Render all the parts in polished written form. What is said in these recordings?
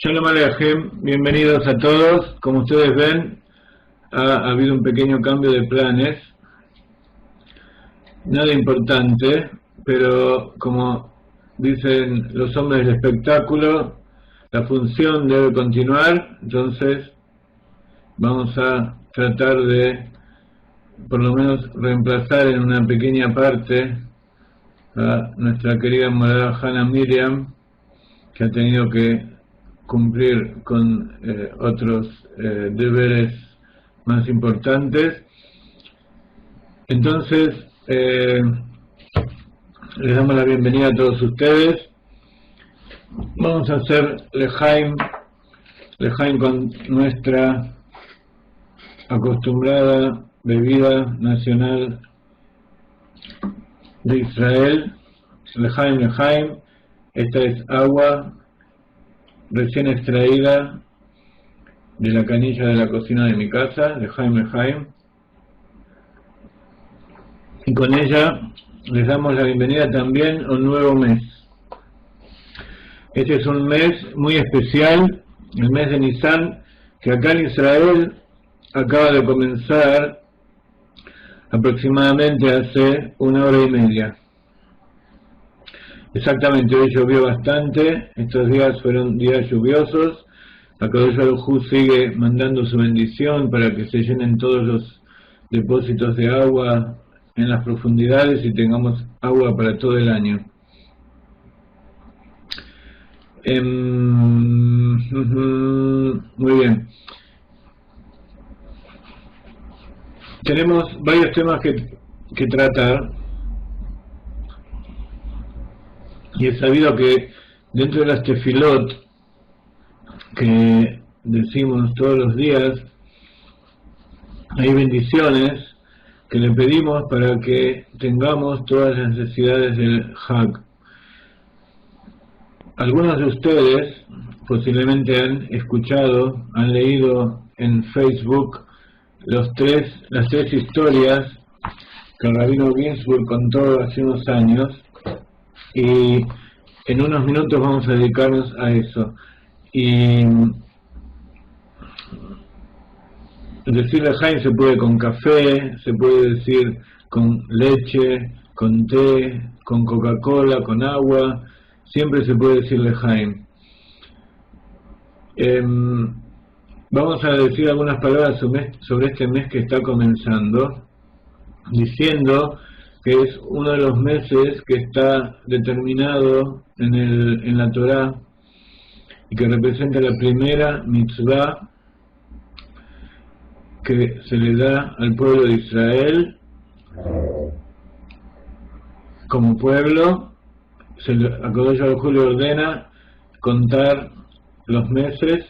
Shalom Aleichem, bienvenidos a todos. Como ustedes ven, ha habido un pequeño cambio de planes, nada importante, pero como dicen los hombres del espectáculo, la función debe continuar. Entonces vamos a tratar de por lo menos reemplazar en una pequeña parte a nuestra querida morada Hannah Miriam, que ha tenido que cumplir con otros deberes más importantes. Entonces les damos la bienvenida a todos ustedes. Vamos a hacer Lejaim con nuestra acostumbrada bebida nacional de Israel. Lejaim, esta es agua recién extraída de la canilla de la cocina de mi casa, Lejaim. Y con ella les damos la bienvenida también a un nuevo mes. Este es un mes muy especial, el mes de Nisan, que acá en Israel acaba de comenzar aproximadamente hace 1 hora y media. Exactamente, hoy llovió bastante, estos días fueron días lluviosos. Akadosh Baruj Hu sigue mandando su bendición para que se llenen todos los depósitos de agua en las profundidades y tengamos agua para todo el año. Muy bien. Tenemos varios temas que tratar. Y es sabido que dentro de las tefilot que decimos todos los días, hay bendiciones que le pedimos para que tengamos todas las necesidades del Hag. Algunos de ustedes posiblemente han escuchado, han leído en Facebook las tres historias que el rabino Ginsburg contó hace unos años, y en unos minutos vamos a dedicarnos a eso. Y decir Lejaim se puede con café, se puede decir con leche, con té, con Coca-Cola, con agua, siempre se puede decir Lejaim. Vamos a decir algunas palabras sobre este mes que está comenzando, diciendo que es uno de los meses que está determinado en la Torá y que representa la primera mitzvah que se le da al pueblo de Israel como pueblo. Akadosh Baruj Hu le ordena contar los meses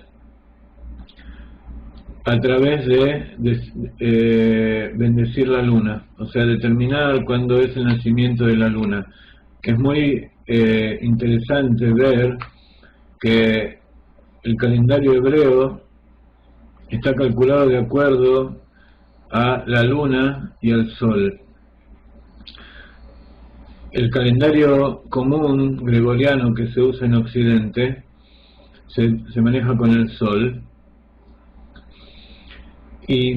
a través de bendecir la luna, o sea, determinar cuándo es el nacimiento de la luna, que es muy interesante ver que el calendario hebreo está calculado de acuerdo a la luna y al sol. El calendario común gregoriano que se usa en Occidente se maneja con el sol, y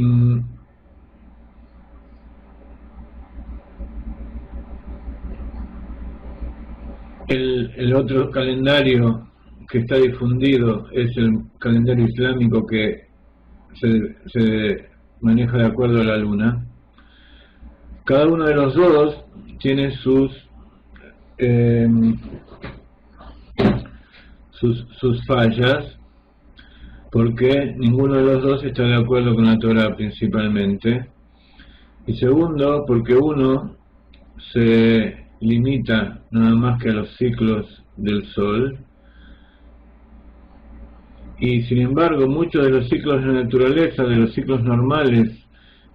el otro calendario que está difundido es el calendario islámico, que se maneja de acuerdo a la luna. Cada uno de los dos tiene sus fallas, porque ninguno de los dos está de acuerdo con la Torah principalmente, y segundo, porque uno se limita nada más que a los ciclos del sol, y sin embargo muchos de los ciclos de la naturaleza, de los ciclos normales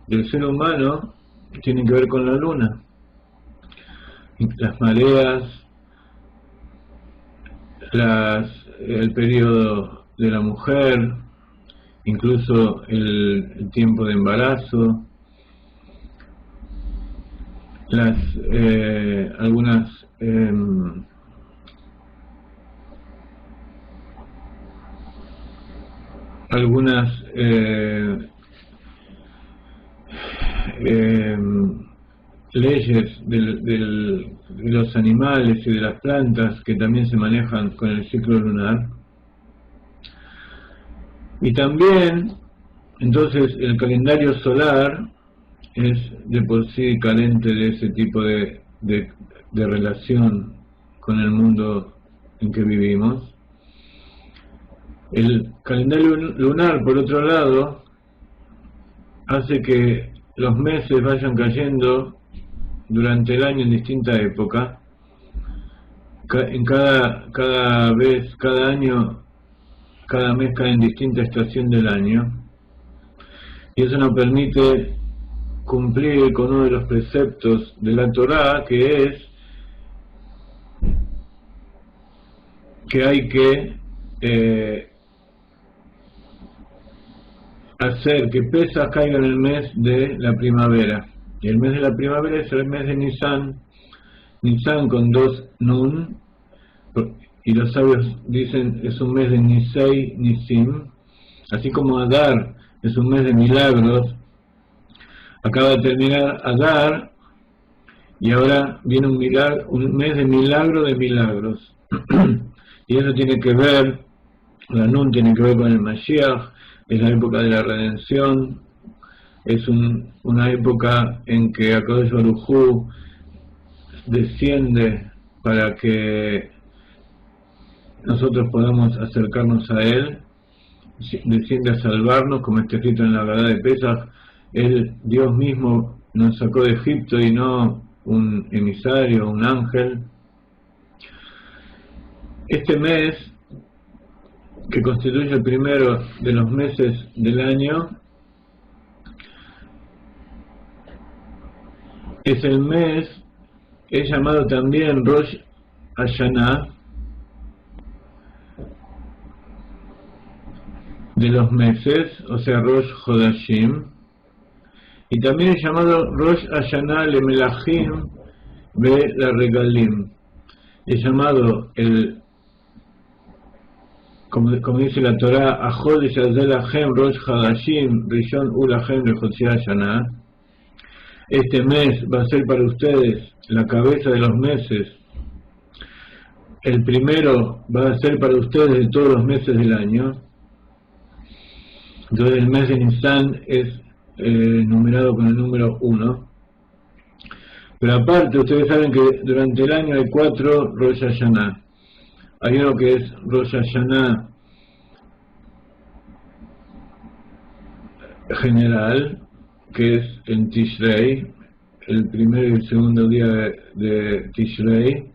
del ser humano, tienen que ver con la luna. Las mareas, el periodo de la mujer, incluso el tiempo de embarazo, algunas leyes de los animales y de las plantas que también se manejan con el ciclo lunar. Y también, entonces, el calendario solar es de por sí carente de ese tipo de relación con el mundo en que vivimos. El calendario lunar, por otro lado, hace que los meses vayan cayendo durante el año en distinta época. Cada año, cada mes cae en distinta estación del año, y eso nos permite cumplir con uno de los preceptos de la Torá, que es que hay que hacer que Pesaj caiga en el mes de la primavera. Y el mes de la primavera es el mes de Nisan, Nisan con 2 nun, y los sabios dicen es un mes de Nisei, Nisim, así como Adar es un mes de milagros. Acaba de terminar Adar y ahora viene un mes de milagro de milagros. Y eso tiene que ver, la Nun tiene que ver con el Mashiach, es la época de la redención, es una época en que Akadosh Baruj Hu desciende para que nosotros podamos acercarnos a Él, desciende a salvarnos, como está escrito en la verdad de Pesaj. Dios mismo nos sacó de Egipto y no un emisario, un ángel. Este mes, que constituye el primero de los meses del año, es llamado también Rosh Hashanah, de los meses, o sea, Rosh Hodashim, y también es llamado Rosh Hashanah le Melachim ve la Regalim. Es llamado como dice la Torah, Achodesh Azel Lachem Rosh Hadashim Rishon Ulachem Lechotzei Hashanah. Este mes va a ser para ustedes la cabeza de los meses. El primero va a ser para ustedes de todos los meses del año. Entonces el mes de Nisan es numerado con el número 1. Pero aparte, ustedes saben que durante el año hay 4 Rosh Hashanah. Hay uno que es Rosh Hashanah general, que es en Tishrei, el primer y el segundo día de Tishrei,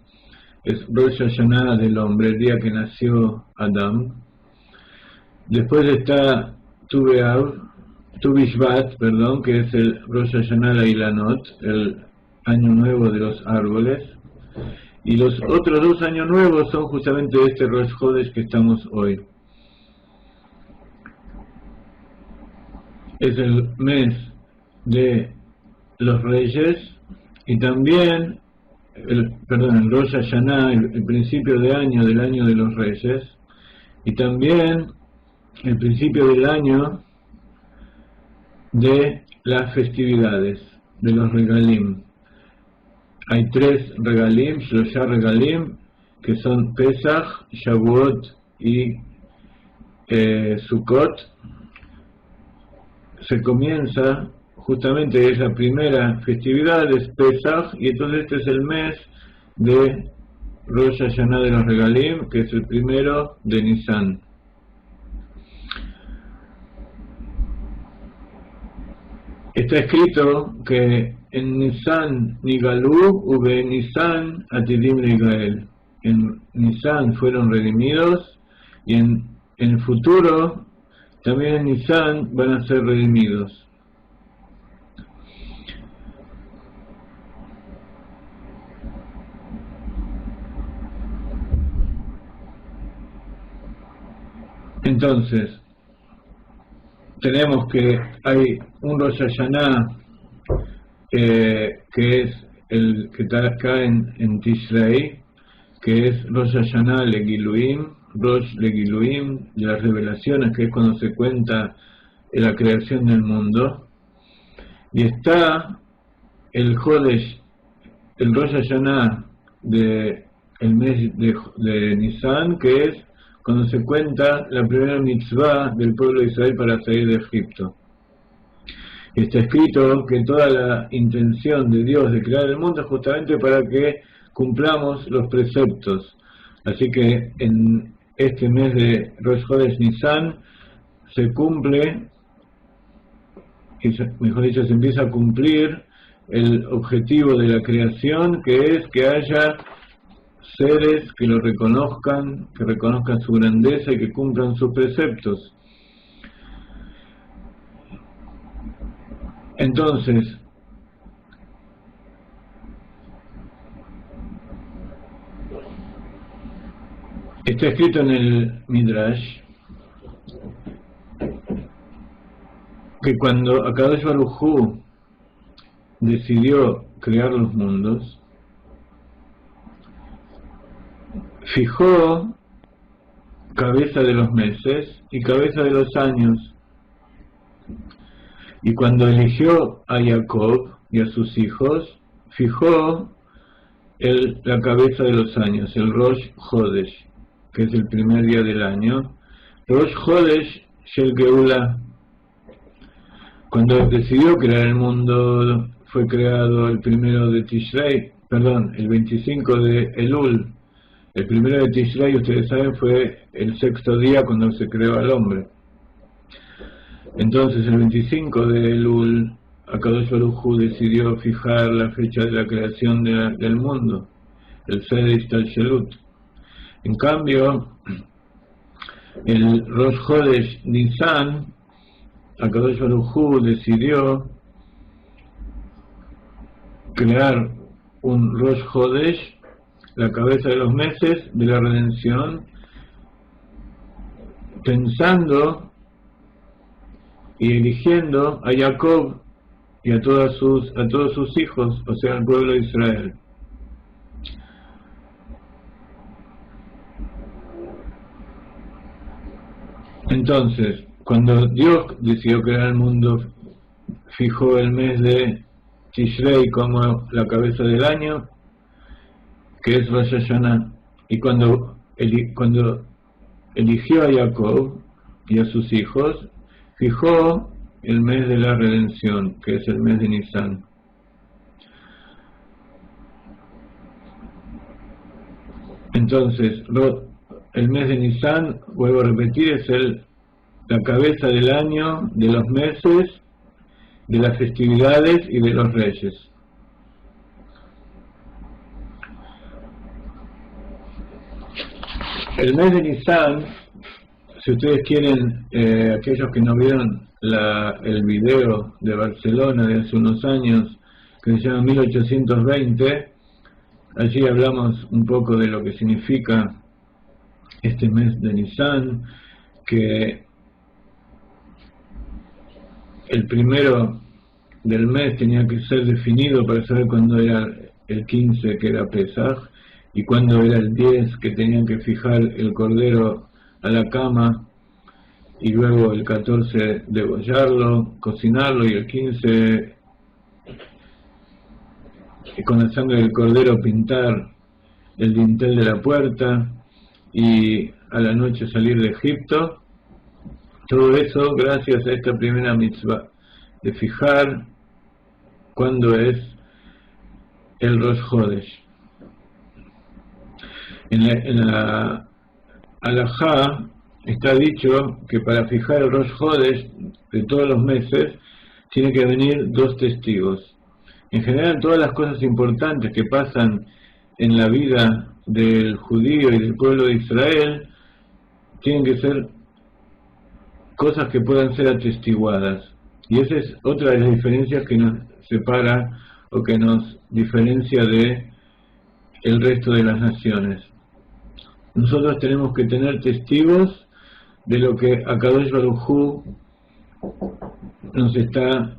es Rosh Hashanah del hombre, el día que nació Adán. Después está Tu Bishvat, perdón, que es el Rosh Hashanah Leilanot, el año nuevo de los árboles. Y los otros dos años nuevos son justamente este Rosh Chodesh que estamos hoy. Es el mes de los reyes y también el Rosh Hashanah, el principio de año del año de los reyes, y también el principio del año de las festividades, de los regalim. Hay 3 regalim, Shlosha regalim, que son Pesach, Shavuot y Sukkot. Se comienza, justamente es la primera festividad, es Pesach, y entonces este es el mes de Rosh Hashanah de los regalim, que es el primero de Nisan. Está escrito que en Nisan Nigalú ube Nisan Atidim Nigael. En Nisan fueron redimidos y en el futuro también en Nisan van a ser redimidos. Entonces, tenemos que hay un Rosh Hashanah que es el que cae en Tishrei, que es Rosh Hashanah Legiluim, Rosh Legiluim, de las revelaciones, que es cuando se cuenta la creación del mundo. Y está el Jodesh, el Rosh Hashanah de el mes de Nisan, que es cuando se cuenta la primera mitzvah del pueblo de Israel para salir de Egipto. Está escrito que toda la intención de Dios de crear el mundo es justamente para que cumplamos los preceptos. Así que en este mes de Rosh Chodesh Nisan se cumple, mejor dicho, se empieza a cumplir el objetivo de la creación, que es que haya seres que lo reconozcan, que reconozcan su grandeza y que cumplan sus preceptos. Entonces, está escrito en el Midrash que cuando Akadosh Baruj Hu decidió crear los mundos, fijó cabeza de los meses y cabeza de los años. Y cuando eligió a Jacob y a sus hijos, fijó la cabeza de los años, el Rosh Chodesh, que es el primer día del año. Rosh Chodesh Shel Geula. Cuando decidió crear el mundo, fue creado el primero de Tishrei, el 25 de Elul. El primero de Tishrei, ustedes saben, fue el 6º día cuando se creó al hombre. Entonces, el 25 de Elul, Akadosh Baruj Hu decidió fijar la fecha de la creación del mundo, el Seder Ishtalshelut. En cambio, el Rosh Chodesh Nisan, Akadosh Baruj Hu decidió crear un Rosh Chodesh, la cabeza de los meses de la redención, pensando y eligiendo a Jacob y a todos sus hijos, o sea, al pueblo de Israel. Entonces, cuando Dios decidió crear el mundo, fijó el mes de Tishrei como la cabeza del año, que es Rosh Hashanah, y cuando eligió a Jacob y a sus hijos, fijó el mes de la redención, que es el mes de Nisan. Entonces, el mes de Nisan, vuelvo a repetir, es la cabeza del año, de los meses, de las festividades y de los reyes. El mes de Nisan, si ustedes quieren, aquellos que no vieron el video de Barcelona de hace unos años, que se llama 1820, allí hablamos un poco de lo que significa este mes de Nisan, que el primero del mes tenía que ser definido para saber cuándo era el 15, que era Pesaj, y cuándo era el 10, que tenían que fijar el cordero a la cama, y luego el 14 degollarlo, cocinarlo, y el 15 con la sangre del cordero pintar el dintel de la puerta, y a la noche salir de Egipto. Todo eso gracias a esta primera mitzvah de fijar cuándo es el Rosh Hodesh. En la Halajá está dicho que para fijar el Rosh Hodesh de todos los meses tiene que venir 2 testigos. En general, todas las cosas importantes que pasan en la vida del judío y del pueblo de Israel tienen que ser cosas que puedan ser atestiguadas. Y esa es otra de las diferencias que nos separa o que nos diferencia de el resto de las naciones. Nosotros tenemos que tener testigos de lo que Akadosh Baruj Hu nos está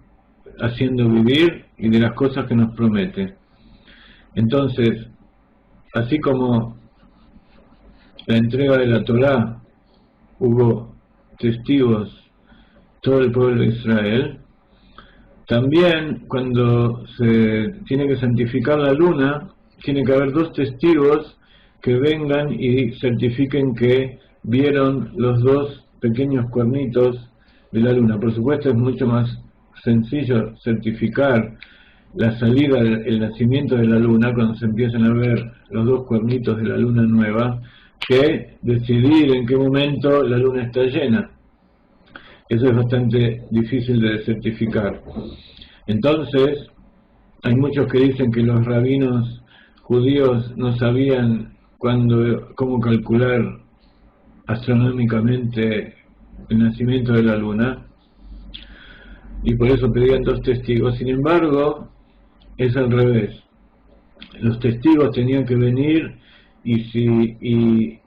haciendo vivir y de las cosas que nos promete. Entonces, así como la entrega de la Torá hubo testigos todo el pueblo de Israel, también cuando se tiene que santificar la luna, tiene que haber 2 testigos que vengan y certifiquen que vieron los 2 pequeños cuernitos de la luna. Por supuesto, es mucho más sencillo certificar la salida, el nacimiento de la luna, cuando se empiezan a ver los 2 cuernitos de la luna nueva, que decidir en qué momento la luna está llena. Eso es bastante difícil de certificar. Entonces, hay muchos que dicen que los rabinos judíos no sabían cómo calcular astronómicamente el nacimiento de la luna, y por eso pedían 2 testigos. Sin embargo, es al revés. Los testigos tenían que venir y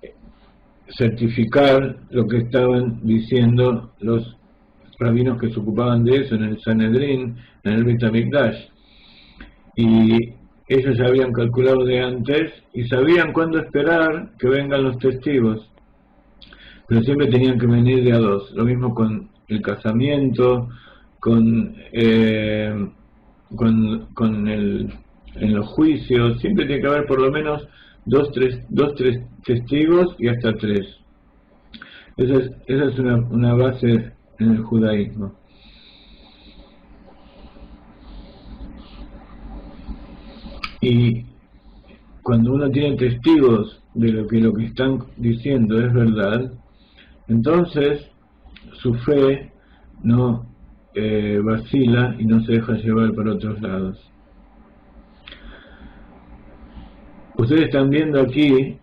certificar lo que estaban diciendo los rabinos que se ocupaban de eso en el Sanedrín, en el Beit HaMikdash. Y ellos ya habían calculado de antes y sabían cuándo esperar que vengan los testigos, pero siempre tenían que venir de a 2. Lo mismo con el casamiento, en los juicios, siempre tiene que haber por lo menos 2, 3 testigos y hasta 3. Esa es una base en el judaísmo. Y cuando uno tiene testigos de lo que están diciendo es verdad, entonces su fe no vacila y no se deja llevar para otros lados. Ustedes están viendo aquí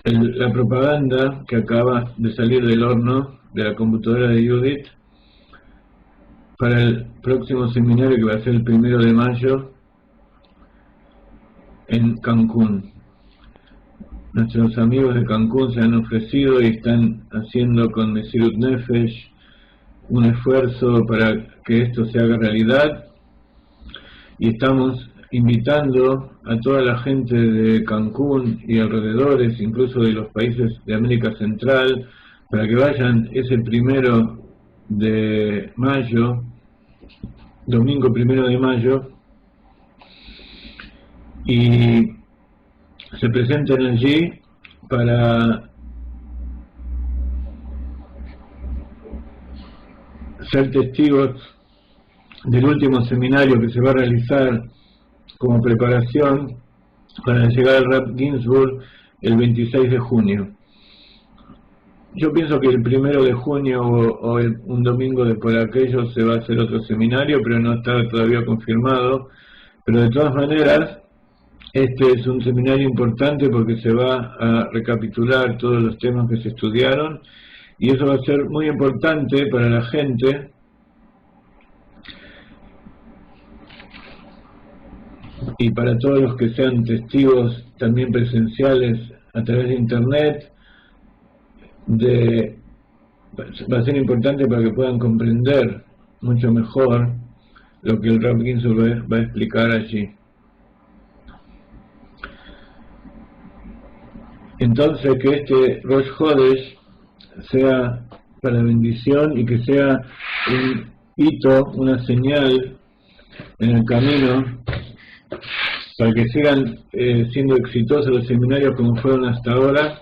la propaganda que acaba de salir del horno de la computadora de Judith para el próximo seminario que va a ser el 1 de mayo en Cancún. Nuestros amigos de Cancún se han ofrecido y están haciendo con Mesirut Nefesh un esfuerzo para que esto se haga realidad, y estamos invitando a toda la gente de Cancún y alrededores, incluso de los países de América Central, para que vayan ese 1 de mayo, domingo 1 de mayo, y se presenten allí para ser testigos del último seminario que se va a realizar como preparación para llegar al Rav Ginsburg el 26 de junio. Yo pienso que el 1 de junio o un domingo de por aquello se va a hacer otro seminario, pero no está todavía confirmado. Pero de todas maneras, este es un seminario importante porque se va a recapitular todos los temas que se estudiaron y eso va a ser muy importante para la gente y para todos los que sean testigos también presenciales a través de internet. Va a ser importante para que puedan comprender mucho mejor lo que el Rav Ginsburg va a explicar allí. Entonces, que este Rosh Hodesh sea para bendición y que sea un hito, una señal en el camino para que sigan siendo exitosos los seminarios como fueron hasta ahora.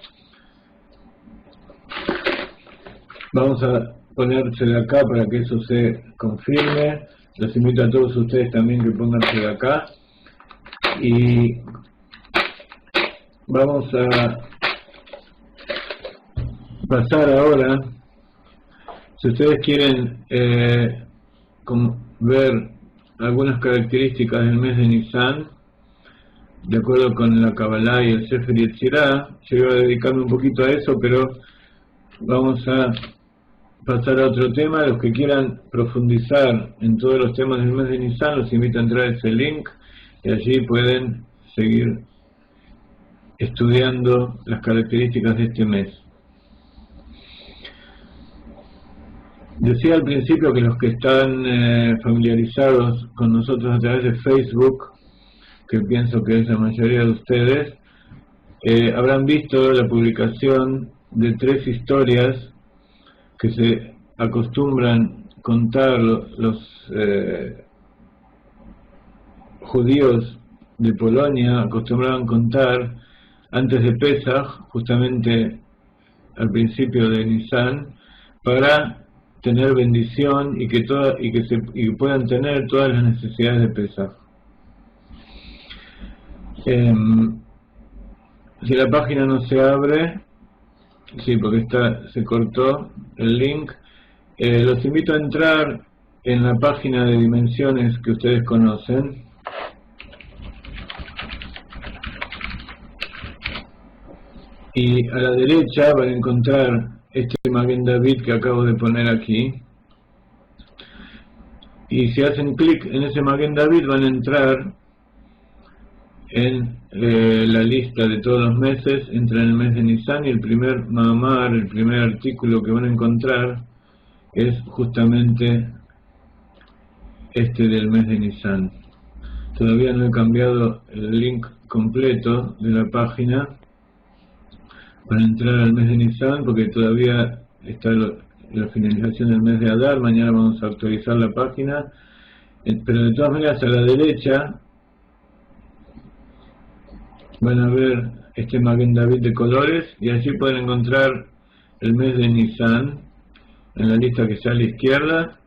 Vamos a ponerse de acá para que eso se confirme. Los invito a todos ustedes también que pónganse de acá. Y vamos a pasar ahora, si ustedes quieren ver algunas características del mes de Nisan, de acuerdo con la Kabbalah y el Sefer Yetzirah, yo iba a dedicarme un poquito a eso, pero vamos a pasar a otro tema. Los que quieran profundizar en todos los temas del mes de Nisan, los invito a entrar a ese link y allí pueden seguir estudiando las características de este mes. Decía al principio que los que están familiarizados con nosotros a través de Facebook, que pienso que es la mayoría de ustedes, habrán visto la publicación de 3 historias que se acostumbran contar los judíos de Polonia, acostumbraban contar antes de Pesach, justamente al principio de Nisan, para tener bendición y que puedan tener todas las necesidades de Pesach. Si la página no se abre, sí, porque se cortó el link, los invito a entrar en la página de dimensiones que ustedes conocen. Y a la derecha van a encontrar este Maguen David que acabo de poner aquí. Y si hacen clic en ese Maguen David van a entrar en la lista de todos los meses. Entran en el mes de Nisan y el primer Maamar, el primer artículo que van a encontrar es justamente este del mes de Nisan. Todavía no he cambiado el link completo de la página para entrar al mes de Nisan porque todavía está la finalización del mes de Adar. Mañana vamos a actualizar la página, pero de todas maneras a la derecha van a ver este Maguen David de colores y allí pueden encontrar el mes de Nisan en la lista que está a la izquierda.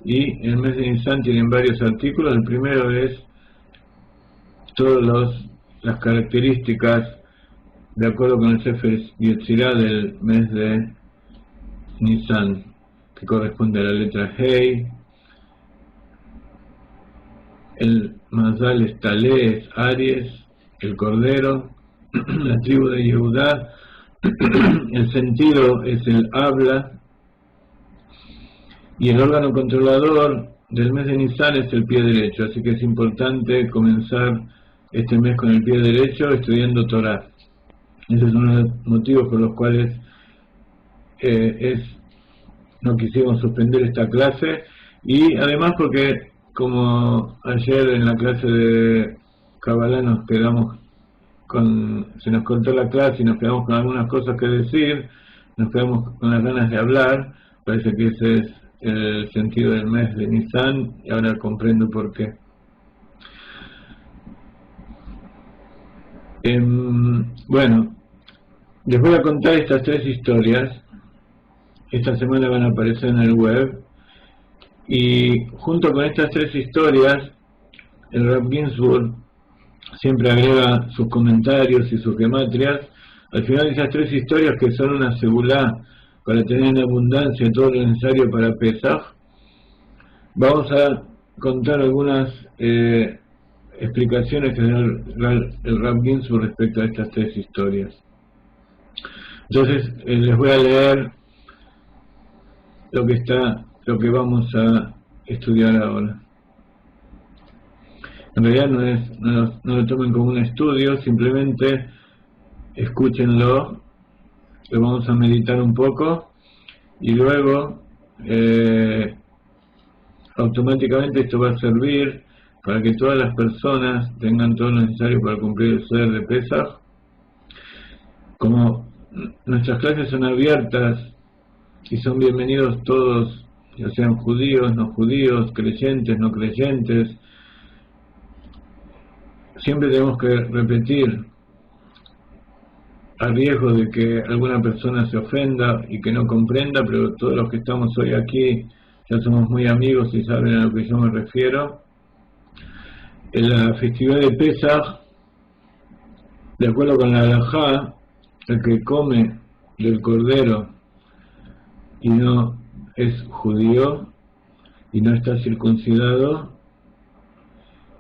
Y en el mes de Nisan tienen varios artículos. El primero es todas las características de acuerdo con el Sefer Yetzirah del mes de Nisan, que corresponde a la letra Hei. El Mazal es Talé, es Aries, el Cordero, la tribu de Yehudá. El sentido es el habla. Y el órgano controlador del mes de Nisan es el pie derecho, así que es importante comenzar este mes con el pie derecho estudiando Torah. Ese es uno de los motivos por los cuales no quisimos suspender esta clase, y además porque como ayer en la clase de Kabbalah se nos cortó la clase y nos quedamos con algunas cosas que decir, nos quedamos con las ganas de hablar. Parece que ese es el sentido del mes de Nisan y ahora comprendo por qué. Bueno, les voy a contar estas 3 historias. Esta semana van a aparecer en el web, y junto con estas 3 historias el Rav Ginsburg siempre agrega sus comentarios y sus gematrias al final de esas 3 historias, que son una segulá para tener en abundancia todo lo necesario para Pesaj, vamos a contar algunas explicaciones que da el Rav Ginsburg respecto a estas tres historias. Entonces les voy a leer lo que vamos a estudiar ahora. En realidad no lo tomen como un estudio, simplemente escúchenlo, lo vamos a meditar un poco y luego automáticamente esto va a servir para que todas las personas tengan todo lo necesario para cumplir el Seder de Pesaj. Como nuestras clases son abiertas y son bienvenidos todos, ya sean judíos, no judíos, creyentes, no creyentes, siempre tenemos que repetir, a riesgo de que alguna persona se ofenda y que no comprenda, pero todos los que estamos hoy aquí ya somos muy amigos y saben a lo que yo me refiero. En la festividad de Pesaj, de acuerdo con la halajá, el que come del cordero y no es judío y no está circuncidado,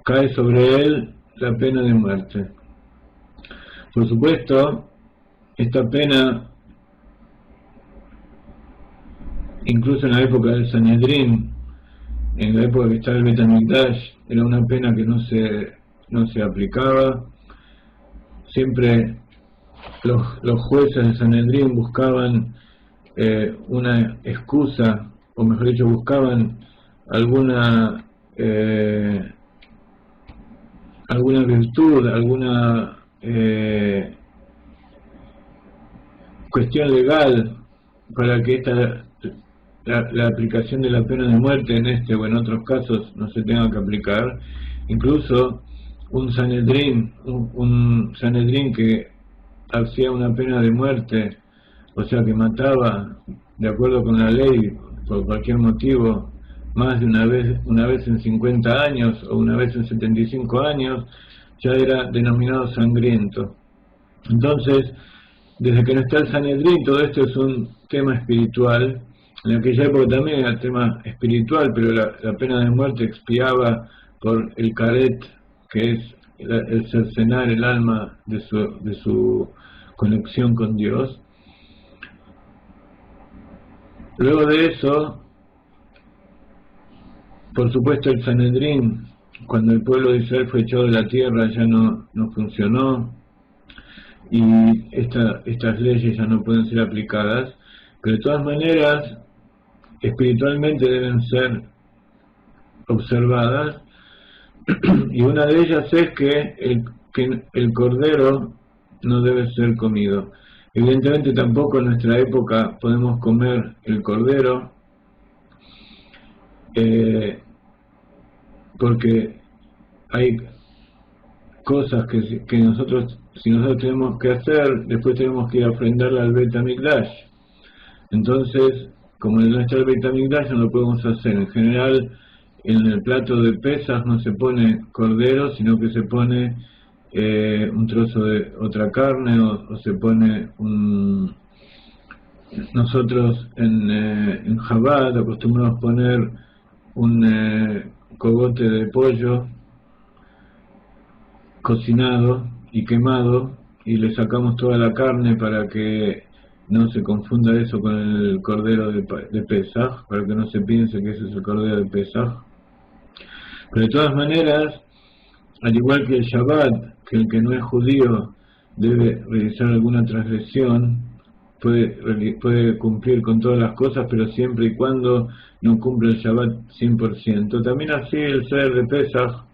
cae sobre él la pena de muerte. Por supuesto, esta pena, incluso en la época del Sanedrín, en la época que estaba el Bet HaMikdash, era una pena que no se aplicaba. Siempre los jueces del Sanedrín buscaban una excusa, o mejor dicho, buscaban alguna virtud, alguna cuestión legal para que la aplicación de la pena de muerte en este o en otros casos no se tenga que aplicar. Incluso un Sanedrín que hacía una pena de muerte, o sea que mataba de acuerdo con la ley por cualquier motivo más de una vez en 50 años o una vez en 75 años, ya era denominado sangriento. Entonces, desde que no está el Sanedrín, todo esto es un tema espiritual. En aquella época también era tema espiritual, pero la pena de muerte expiaba por el karet, que es el cercenar el alma de su conexión con Dios. Luego de eso, por supuesto, el Sanedrín, cuando el pueblo de Israel fue echado de la tierra, ya no funcionó, y estas leyes ya no pueden ser aplicadas, pero de todas maneras espiritualmente deben ser observadas, y una de ellas es que el cordero no debe ser comido. Evidentemente tampoco en nuestra época podemos comer el cordero, porque hay cosas que nosotros, si nosotros tenemos que hacer, después tenemos que ir a ofrendarla al Bet HaMikdash. Entonces, como no está el Bet HaMikdash, no lo podemos hacer. En general, en el plato de Pesaj no se pone cordero, sino que se pone un trozo de otra carne, o se pone nosotros en Chabad acostumbramos poner un cogote de pollo cocinado y quemado, y le sacamos toda la carne para que no se confunda eso con el cordero de Pesaj, para que no se piense que ese es el cordero de Pesaj. Pero de todas maneras, al igual que el Shabbat, que el que no es judío debe realizar alguna transgresión, puede cumplir con todas las cosas, pero siempre y cuando no cumple el Shabbat 100%. También así el Seder de Pesaj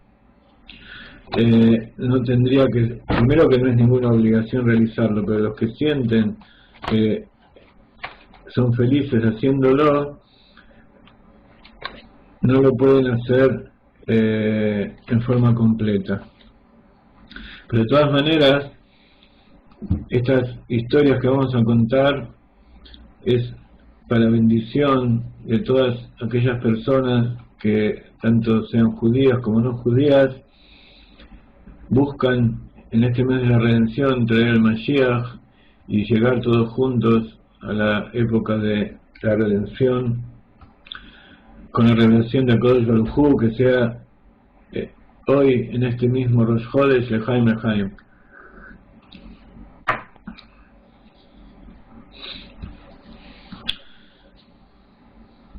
no tendría que, primero que no es ninguna obligación realizarlo, pero los que sienten que son felices haciéndolo, no lo pueden hacer en forma completa. Pero de todas maneras, estas historias que vamos a contar es para bendición de todas aquellas personas que, tanto sean judías como no judías, buscan en este mes de la redención traer el Mashiach y llegar todos juntos a la época de la redención, con la revelación de Akadosh Baruj Hu, que sea hoy en este mismo Rosh Chodesh Lechaim Lechaim.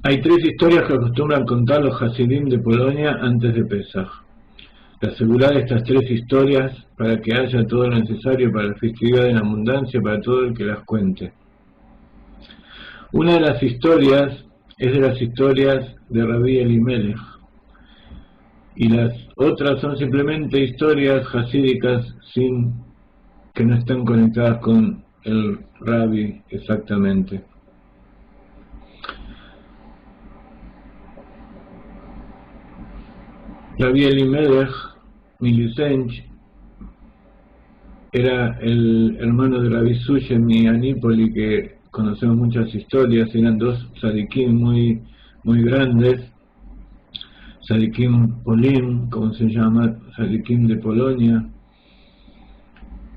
Hay tres historias que acostumbran contar los Hasidim de Polonia antes de Pesach. Asegurar estas tres historias para que haya todo lo necesario para la festividad en abundancia para todo el que las cuente. Una de las historias es de las historias de Rabbi Elimelech, y las otras son simplemente historias hasídicas que no están conectadas con el Rabbi exactamente. Rabbi Elimelech Miliusench era el hermano de Rabbi Sushem y Anípoli, que conocemos muchas historias. Eran dos tzadikim muy grandes, tzadikim Polim, como se llama, tzadikim de Polonia.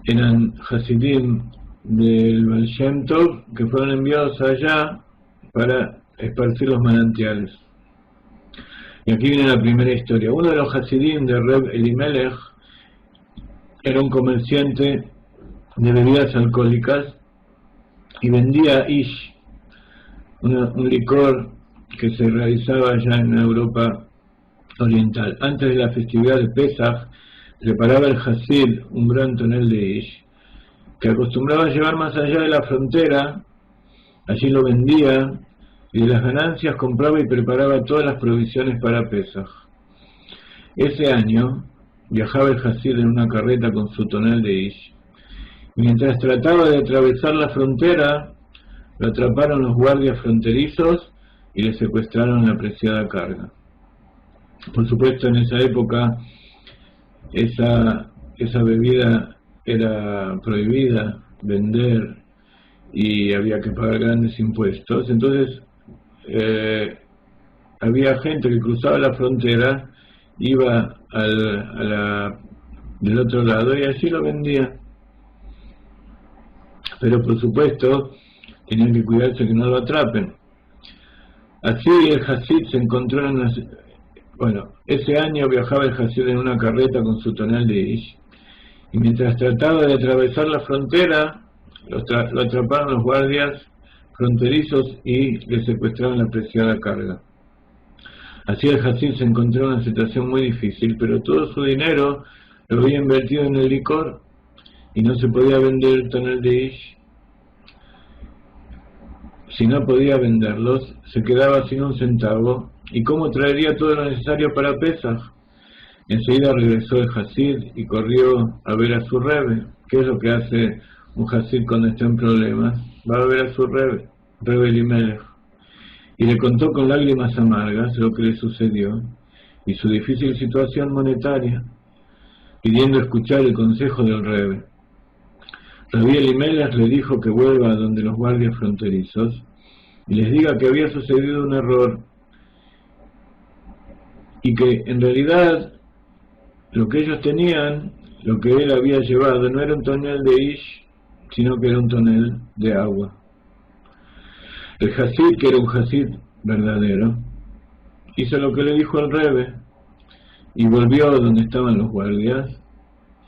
Eran hasidim del Baal Shem Tov, que fueron enviados allá para esparcir los manantiales. Y aquí viene la primera historia. Uno de los hasidim de Reb Elimelech era un comerciante de bebidas alcohólicas y vendía ish, un licor que se realizaba allá en Europa oriental. Antes de la festividad de Pesach, preparaba el hasid un gran tonel de ish, que acostumbraba llevar más allá de la frontera. Allí lo vendía, y de las ganancias compraba y preparaba todas las provisiones para Pesach. Ese año viajaba el Hasid en una carreta con su tonel de ish. Mientras trataba de atravesar la frontera, lo atraparon los guardias fronterizos y le secuestraron la preciada carga. Por supuesto, en esa época esa bebida era prohibida vender y había que pagar grandes impuestos. Entonces había gente que cruzaba la frontera, iba del otro lado y allí lo vendía. Pero por supuesto tenían que cuidarse que no lo atrapen. Así el Hasid se encontró ese año viajaba el Hasid en una carreta con su tonel de ish, y mientras trataba de atravesar la frontera, lo atraparon los guardias fronterizos y le secuestraron la preciada carga. Así el Hasid se encontró en una situación muy difícil, pero todo su dinero lo había invertido en el licor y no se podía vender el tonel de ish. Si no podía venderlos, se quedaba sin un centavo. ¿Y cómo traería todo lo necesario para Pesach? Enseguida regresó el Hasid y corrió a ver a su Rebbe. ¿Qué es lo que hace un Hasid cuando está en problemas? Va a ver a su Rebbe Elimelech, y le contó con lágrimas amargas lo que le sucedió y su difícil situación monetaria, pidiendo escuchar el consejo del Rebbe. Rabbi Elimelech le dijo que vuelva a donde los guardias fronterizos y les diga que había sucedido un error y que en realidad lo que ellos tenían, lo que él había llevado, no era un tonel de ish, sino que era un tonel de agua. El Hasid, que era un Hasid verdadero, hizo lo que le dijo el Rebbe y volvió a donde estaban los guardias,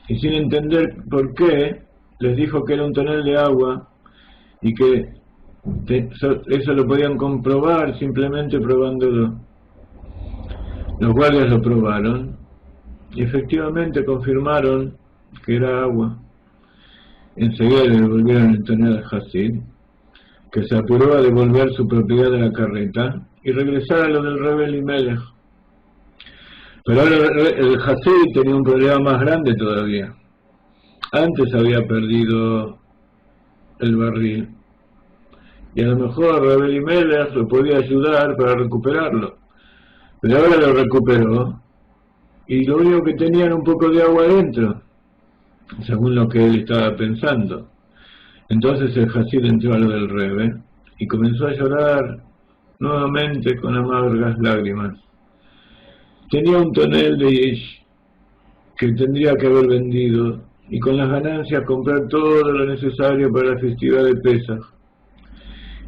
y sin entender por qué, les dijo que era un tonel de agua y que eso lo podían comprobar simplemente probándolo. Los guardias lo probaron y efectivamente confirmaron que era agua. Enseguida le devolvieron el tonel al Hasid, que se apuró a devolver su propiedad de la carreta y regresar a lo del Rebbe Elimelech. Pero ahora el Hasid tenía un problema más grande todavía. Antes había perdido el barril y a lo mejor Rebbe Elimelech lo podía ayudar para recuperarlo, pero ahora lo recuperó y lo único que tenía era un poco de agua adentro, según lo que él estaba pensando. Entonces el Hasid entró a lo del Rebbe y comenzó a llorar nuevamente con amargas lágrimas. Tenía un tonel de ish que tendría que haber vendido y con las ganancias comprar todo lo necesario para la festividad de Pesach.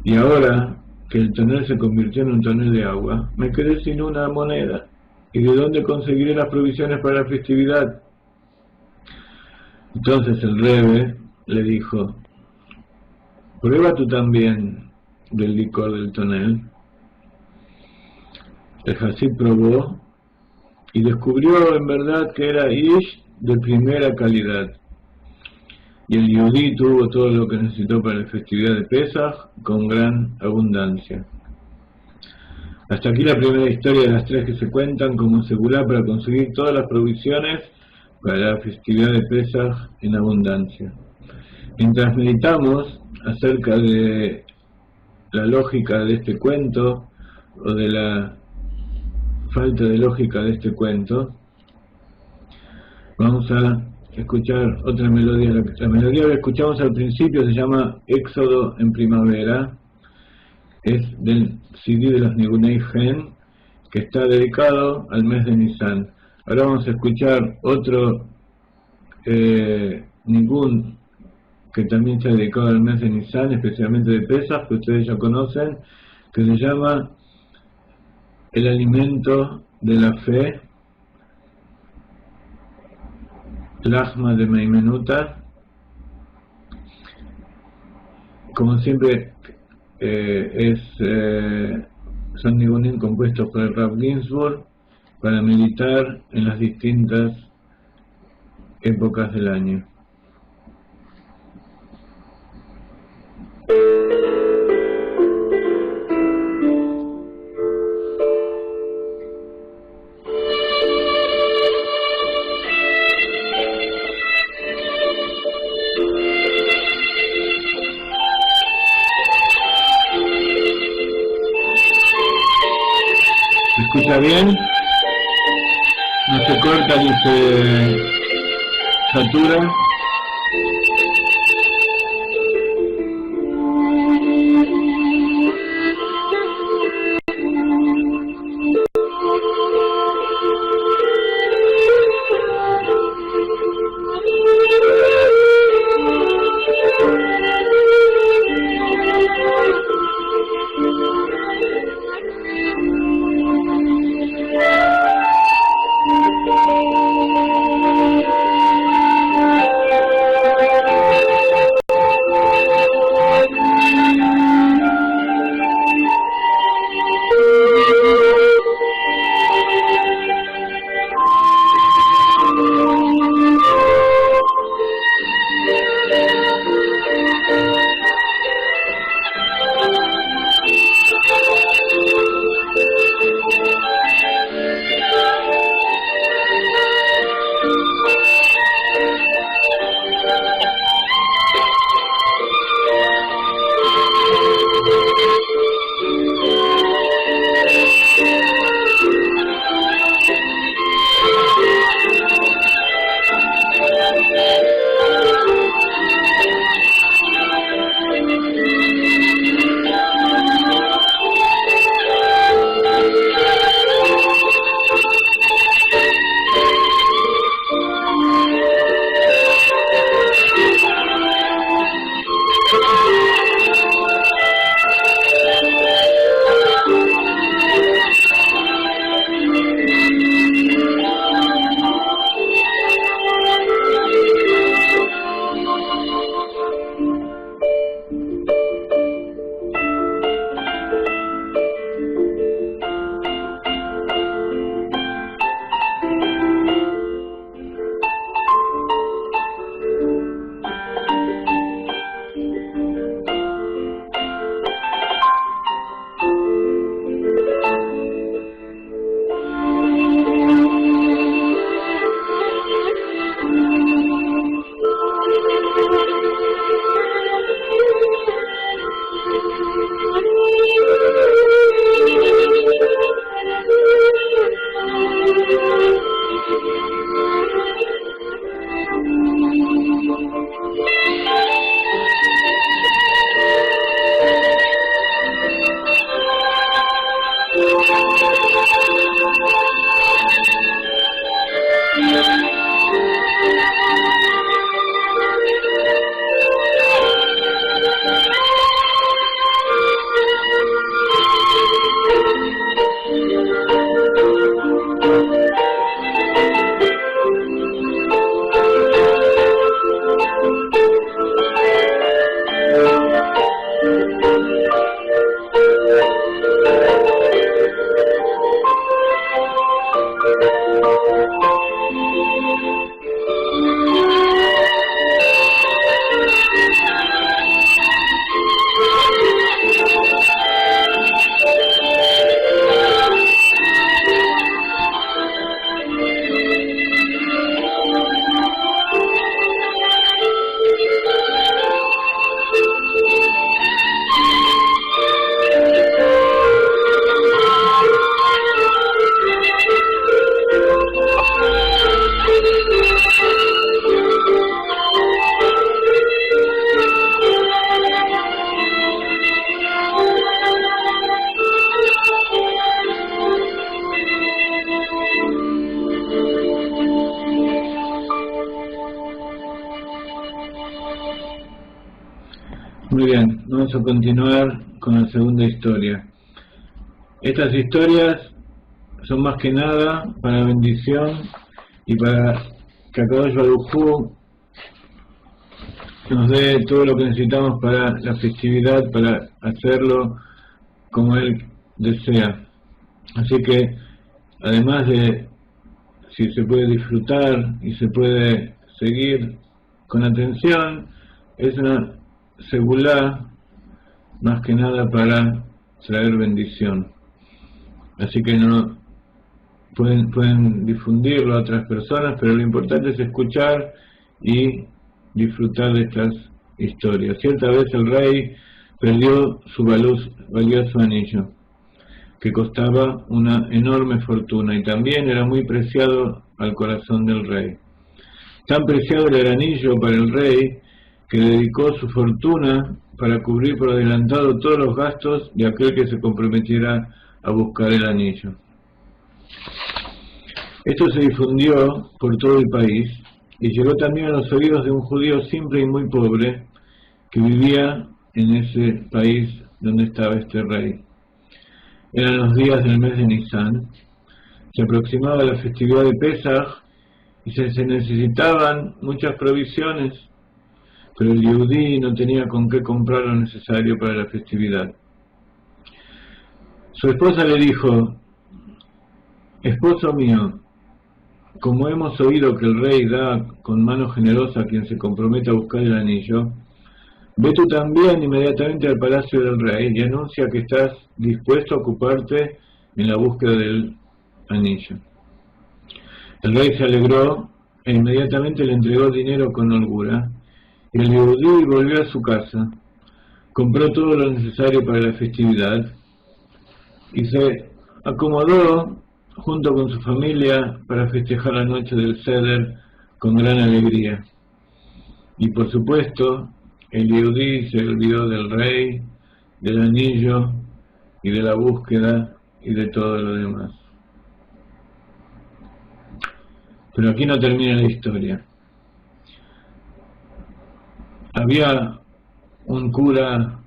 Y ahora que el tonel se convirtió en un tonel de agua, me quedé sin una moneda. ¿Y de dónde conseguiré las provisiones para la festividad? Entonces el Rebbe le dijo: prueba tú también del licor del tonel. El Hasid probó y descubrió en verdad que era Ish de primera calidad. Y el Yehudí tuvo todo lo que necesitó para la festividad de Pesaj con gran abundancia. Hasta aquí la primera historia de las tres que se cuentan como segura para conseguir todas las provisiones para la festividad de Pesaj en abundancia. Mientras meditamos acerca de la lógica de este cuento o de la falta de lógica de este cuento, vamos a escuchar otra melodía. La melodía que escuchamos al principio se llama Éxodo en primavera, es del CD de los Nigunei Gen, que está dedicado al mes de Nisan. Ahora vamos a escuchar otro Nigun que también está dedicado al mes de Nisan, especialmente de Pesaj, que ustedes ya conocen, que se llama El alimento de la fe, Lachma de Meimenuta. Como siempre, son nigunim compuestos por el Rav Ginsburg para meditar en las distintas épocas del año. ¿Se escucha bien? ¿No se corta ni se satura? vamos a continuar con la segunda historia. Estas historias son más que nada para bendición y para que Akadosh Baruj Hu nos dé todo lo que necesitamos para la festividad, para hacerlo como Él desea. Así que, además de si se puede disfrutar y se puede seguir con atención, es una segulá más que nada para traer bendición. Así que no pueden difundirlo a otras personas, pero lo importante es escuchar y disfrutar de estas historias. Cierta vez el rey perdió su valioso anillo, que costaba una enorme fortuna y también era muy preciado al corazón del rey. Tan preciado era el anillo para el rey que dedicó su fortuna para cubrir por adelantado todos los gastos de aquel que se comprometiera a buscar el anillo. Esto se difundió por todo el país y llegó también a los oídos de un judío simple y muy pobre que vivía en ese país donde estaba este rey. Eran los días del mes de Nisan, se aproximaba la festividad de Pesaj y se necesitaban muchas provisiones, pero el yehudí no tenía con qué comprar lo necesario para la festividad. Su esposa le dijo: esposo mío, como hemos oído que el rey da con mano generosa a quien se compromete a buscar el anillo, ve tú también inmediatamente al palacio del rey y anuncia que estás dispuesto a ocuparte en la búsqueda del anillo. El rey se alegró e inmediatamente le entregó dinero con holgura, y el yehudí volvió a su casa, compró todo lo necesario para la festividad y se acomodó junto con su familia para festejar la noche del Seder con gran alegría. Y por supuesto, el yehudí se olvidó del rey, del anillo y de la búsqueda y de todo lo demás. Pero aquí no termina la historia. Había un cura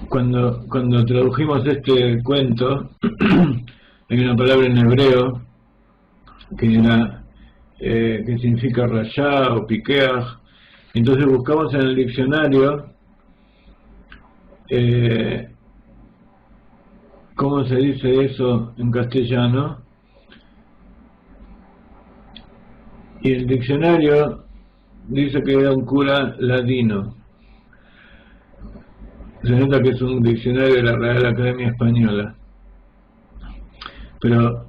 cuando tradujimos este cuento hay una palabra en hebreo que significa rayá o piqueaj. Entonces buscamos en el diccionario cómo se dice eso en castellano, y el diccionario dice que era un cura ladino. Se nota que es un diccionario de la Real Academia Española, pero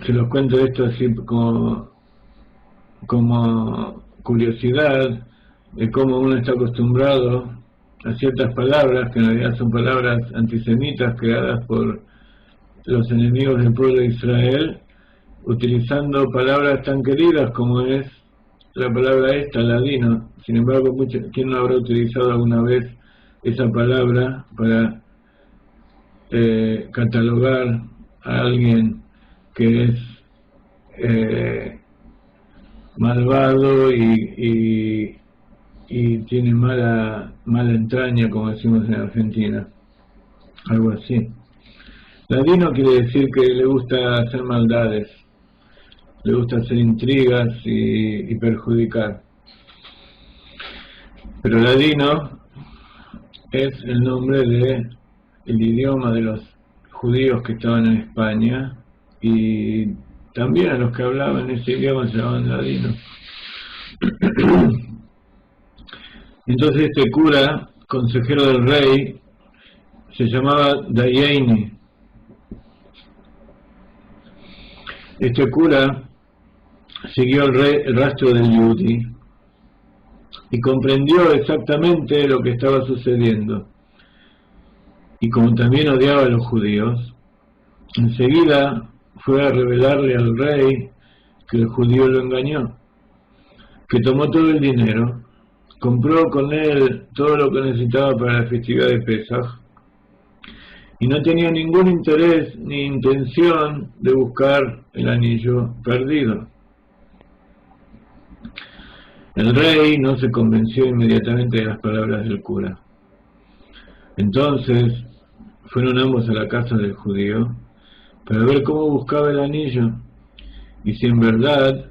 se los cuento esto así como curiosidad de cómo uno está acostumbrado a ciertas palabras que en realidad son palabras antisemitas creadas por los enemigos del pueblo de Israel, utilizando palabras tan queridas como es la palabra esta, ladino. Sin embargo, ¿quién no habrá utilizado alguna vez esa palabra para catalogar a alguien que es malvado y tiene mala entraña, como decimos en Argentina? Algo así. Ladino quiere decir que le gusta hacer maldades, le gusta hacer intrigas y perjudicar. Pero ladino es el nombre del idioma de los judíos que estaban en España, y también a los que hablaban ese idioma se llamaban ladinos. Entonces este cura, consejero del rey, se llamaba Dayaini. Este cura siguió el rastro del yehudí y comprendió exactamente lo que estaba sucediendo. Y como también odiaba a los judíos, enseguida fue a revelarle al rey que el judío lo engañó, que tomó todo el dinero, compró con él todo lo que necesitaba para la festividad de Pesaj, y no tenía ningún interés ni intención de buscar el anillo perdido. El rey no se convenció inmediatamente de las palabras del cura. Entonces fueron ambos a la casa del judío para ver cómo buscaba el anillo y si en verdad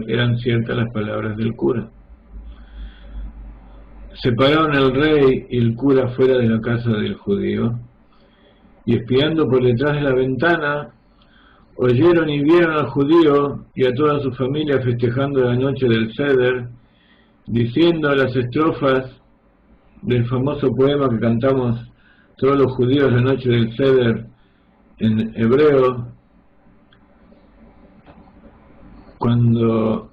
eran ciertas las palabras del cura. Separaron el rey y el cura fuera de la casa del judío y espiando por detrás de la ventana oyeron y vieron al judío y a toda su familia festejando la noche del Seder, diciendo las estrofas del famoso poema que cantamos todos los judíos la noche del Seder en hebreo, cuando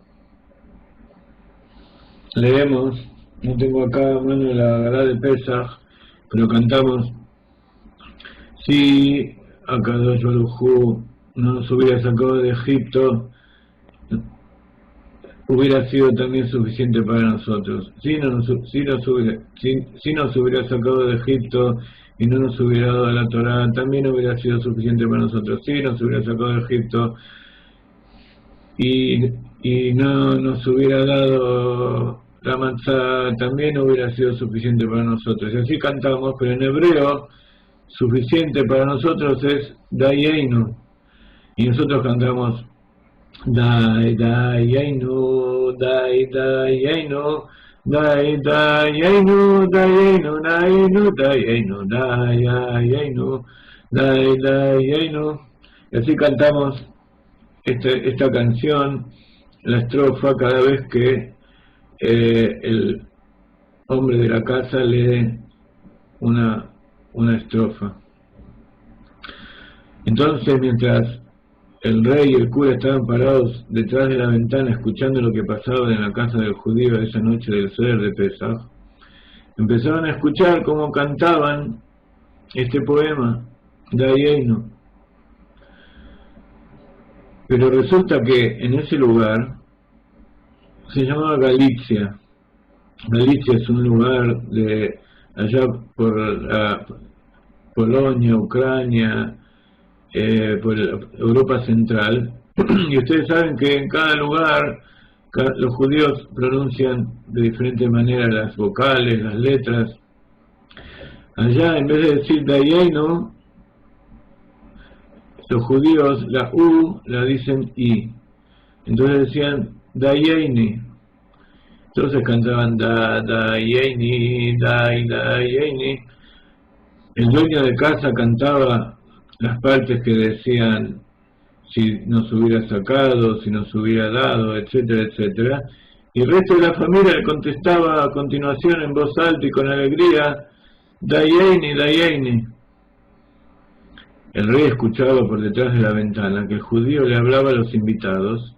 leemos, no tengo acá a mano la Agará de Pesach, pero cantamos: si Akadosh Baruj Hu no nos hubiera sacado de Egipto, hubiera sido también suficiente para nosotros. Si nos hubiera sacado de Egipto y no nos hubiera dado la Torá, también hubiera sido suficiente para nosotros. Si nos hubiera sacado de Egipto y no nos hubiera dado la matzá, también hubiera sido suficiente para nosotros. Y así cantamos, pero en hebreo suficiente para nosotros es Dayeinu, y nosotros cantamos Dai Dayeinu, Dai Dayeinu, Dai Dayeinu, Dayeinu, Dayeinu, Dayeinu, Dayeinu, Dai Dayeinu. Y así cantamos esta canción, la estrofa, cada vez que el hombre de la casa lee una estrofa. Entonces, mientras el rey y el cura estaban parados detrás de la ventana escuchando lo que pasaba en la casa del judío esa noche del Seder de Pesach, empezaron a escuchar cómo cantaban este poema, Dayeinu. Pero resulta que en ese lugar se llamaba Galicia. Galicia es un lugar de allá por Polonia, Ucrania, por Europa Central, y ustedes saben que en cada lugar los judíos pronuncian de diferente manera las vocales, las letras. Allá, en vez de decir Dayeinu, los judíos la U la dicen I, entonces decían Dayeini. Entonces cantaban Dayeini, Dayeini. El dueño de casa cantaba las partes que decían si nos hubiera sacado, si nos hubiera dado, etcétera, etcétera. Y el resto de la familia le contestaba a continuación en voz alta y con alegría, Dayeini, Dayeini. El rey escuchaba por detrás de la ventana que el judío le hablaba a los invitados.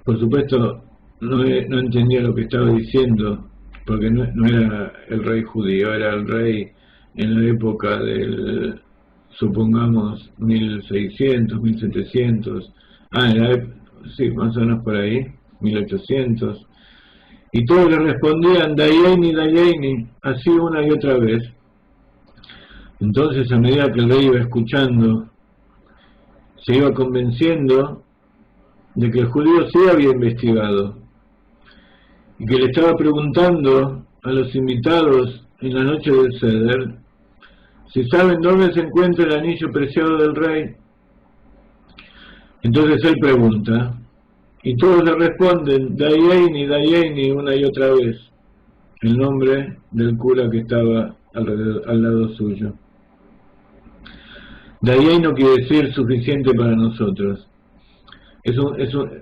Por supuesto, no entendía lo que estaba diciendo, porque no era el rey judío, era el rey en la época del, supongamos, 1600, 1700, sí, más o menos por ahí, 1800, y todos le respondían Dayeini, Dayeini, así una y otra vez. Entonces, a medida que el rey iba escuchando, se iba convenciendo de que el judío sí había investigado y que le estaba preguntando a los invitados en la noche del Seder si saben dónde se encuentra el anillo preciado del rey. Entonces él pregunta y todos le responden Dayeini, Dayeini, una y otra vez, el nombre del cura que estaba al lado suyo. Dayeinu quiere decir suficiente para nosotros.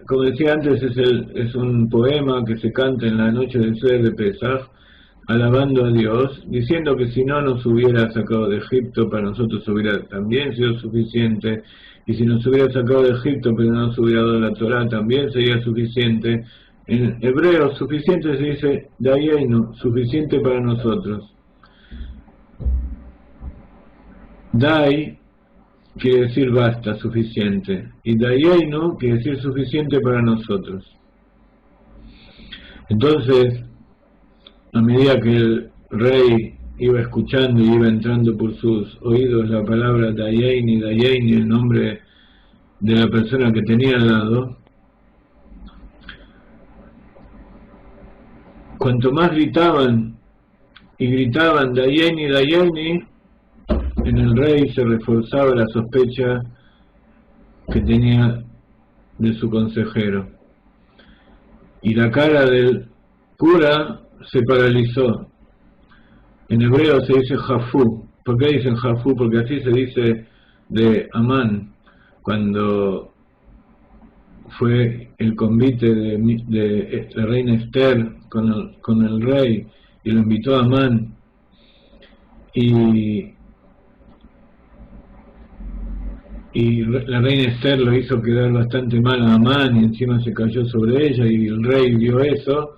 Como decía antes, es un poema que se canta en la noche del Seder de Pesach, alabando a Dios, diciendo que si no nos hubiera sacado de Egipto, para nosotros hubiera también sido suficiente, y si nos hubiera sacado de Egipto pero no nos hubiera dado la Torá, también sería suficiente. En hebreo, suficiente se dice Dayeinu, suficiente para nosotros. Dai quiere decir basta, suficiente, y Dayeinu quiere decir suficiente para nosotros. Entonces, a medida que el rey iba escuchando y iba entrando por sus oídos la palabra Dayeini, Dayeini, el nombre de la persona que tenía al lado, cuanto más gritaban y gritaban Dayeni, Dayeni, en el rey se reforzaba la sospecha que tenía de su consejero. Y la cara del cura se paralizó. En hebreo se dice Jafú. ¿Por qué dicen Jafú? Porque así se dice de Amán, cuando fue el convite de la reina Esther con el rey y lo invitó a Amán, y la reina Esther lo hizo quedar bastante mal a Amán y encima se cayó sobre ella, y el rey vio eso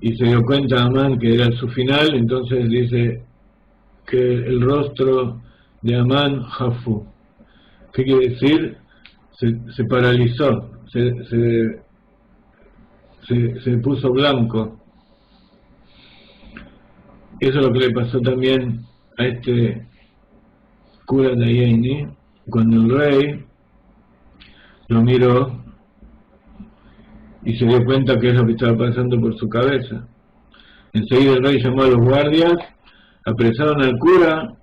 y se dio cuenta a Amán que era su final. Entonces dice que el rostro de Amán Jafú. ¿Qué quiere decir? Se paralizó, se puso blanco. Eso es lo que le pasó también a este cura Dayeni, cuando el rey lo miró y se dio cuenta que es lo que estaba pasando por su cabeza. Enseguida el rey llamó a los guardias, apresaron al cura,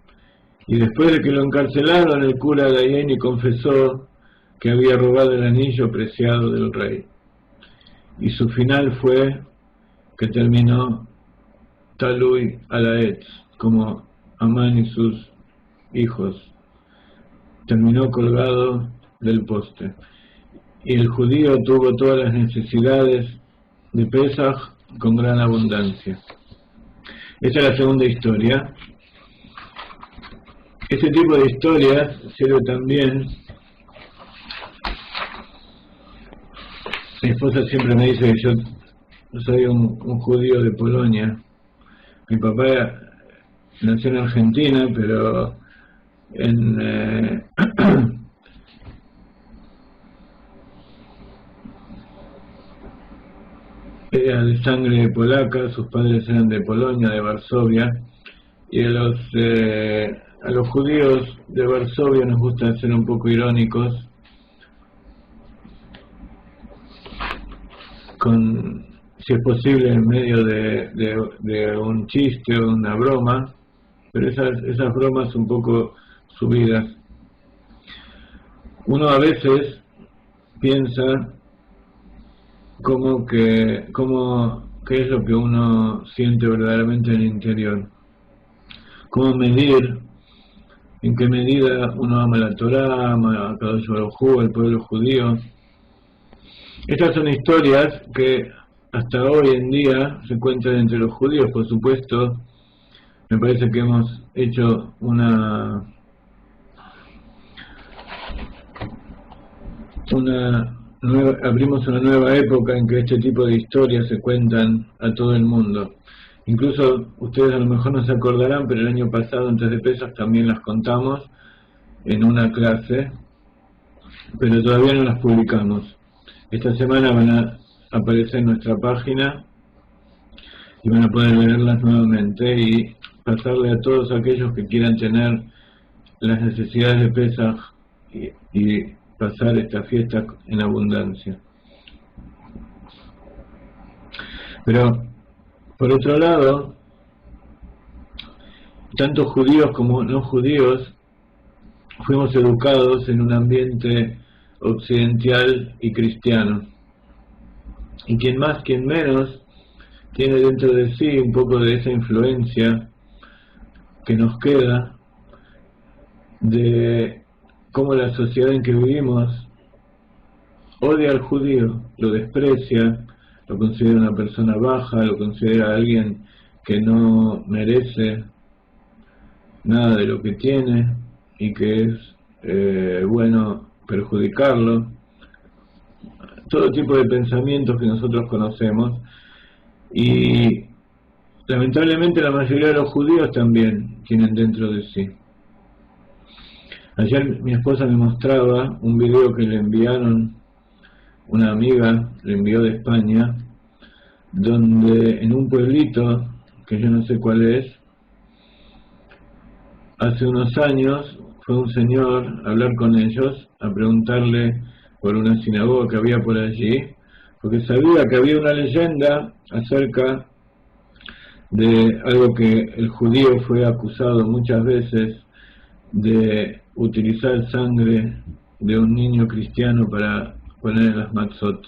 y después de que lo encarcelaron, el cura Dayeni confesó que había robado el anillo preciado del rey. Y su final fue que terminó Talui Alaetz, como Amán y sus hijos. Terminó colgado del poste. Y el judío tuvo todas las necesidades de Pesaj con gran abundancia. Esa es la segunda historia. Este tipo de historias sirve también. Mi esposa siempre me dice que yo soy un judío de Polonia. Mi papá nació en Argentina, pero era de sangre polaca, sus padres eran de Polonia, de Varsovia, y a los judíos de Varsovia nos gusta ser un poco irónicos, si es posible, en medio de un chiste o una broma, pero esas bromas un poco subidas. Uno a veces piensa qué es lo que uno siente verdaderamente en el interior, cómo medir, en qué medida uno ama la Torá, ama a Kadosh Baruj Hu, al pueblo judío. Estas son historias que hasta hoy en día se cuentan entre los judíos. Por supuesto, me parece que hemos hecho abrimos una nueva época en que este tipo de historias se cuentan a todo el mundo. Incluso ustedes a lo mejor no se acordarán, pero el año pasado, antes de Pesaj, también las contamos en una clase, pero todavía no las publicamos. Esta semana van a aparecer en nuestra página y van a poder leerlas nuevamente y pasarle a todos aquellos que quieran tener las necesidades de Pesaj y pasar esta fiesta en abundancia. Pero, por otro lado, tanto judíos como no judíos fuimos educados en un ambiente occidental y cristiano. Y quien más, quien menos, tiene dentro de sí un poco de esa influencia que nos queda de cómo la sociedad en que vivimos odia al judío, lo desprecia, lo considera una persona baja, lo considera alguien que no merece nada de lo que tiene y que es bueno perjudicarlo. Todo tipo de pensamientos que nosotros conocemos, y lamentablemente la mayoría de los judíos también tienen dentro de sí. Ayer mi esposa me mostraba un video que le enviaron, una amiga le envió de España, donde en un pueblito, que yo no sé cuál es, hace unos años fue un señor a hablar con ellos, a preguntarle por una sinagoga que había por allí, porque sabía que había una leyenda acerca de algo que el judío fue acusado muchas veces de utilizar sangre de un niño cristiano para poner en las matzot.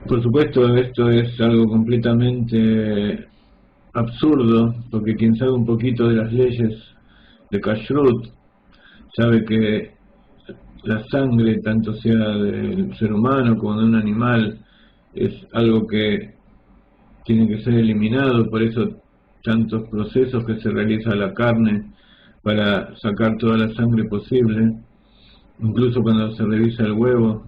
Por supuesto, esto es algo completamente absurdo, porque quien sabe un poquito de las leyes de Kashrut sabe que la sangre, tanto sea del ser humano como de un animal, es algo que tiene que ser eliminado. Por eso tantos procesos que se realiza a la carne para sacar toda la sangre posible. Incluso cuando se revisa el huevo,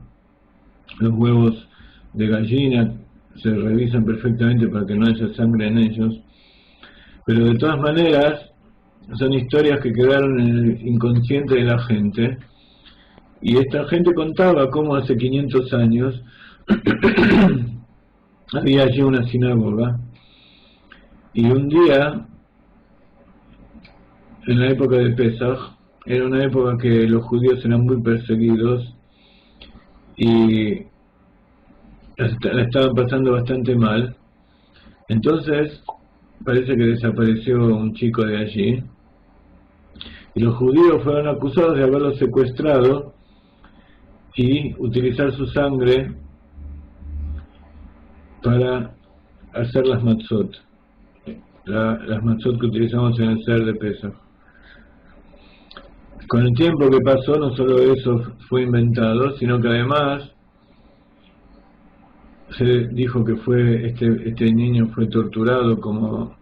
los huevos de gallina se revisan perfectamente para que no haya sangre en ellos. Pero de todas maneras son historias que quedaron en el inconsciente de la gente, y esta gente contaba cómo hace 500 años había allí una sinagoga, y un día, en la época de Pesaj, era una época que los judíos eran muy perseguidos y la estaban pasando bastante mal. Entonces parece que desapareció un chico de allí, y los judíos fueron acusados de haberlo secuestrado y utilizar su sangre para hacer las matzot, las matzot que utilizamos en el Seder de Pesaj. Con el tiempo que pasó, no solo eso fue inventado, sino que además se dijo que este niño fue torturado como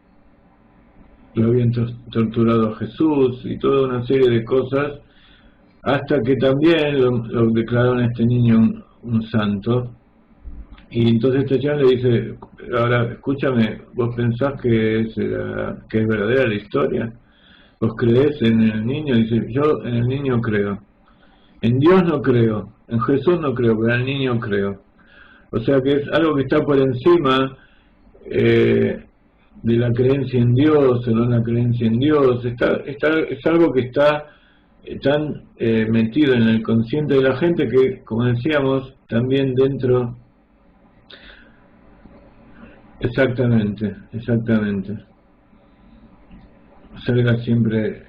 lo habían torturado a Jesús, y toda una serie de cosas, hasta que también lo declararon a este niño un santo. Y entonces este chico le dice: ahora escúchame, ¿vos pensás que es verdadera la historia? ¿Vos creés en el niño? Dice: yo en el niño creo. En Dios no creo, en Jesús no creo, pero en el niño creo. O sea que es algo que está por encima de la creencia en Dios o no la creencia en Dios. Es algo que está tan metido en el consciente de la gente que, como decíamos, también dentro... Exactamente. Serga siempre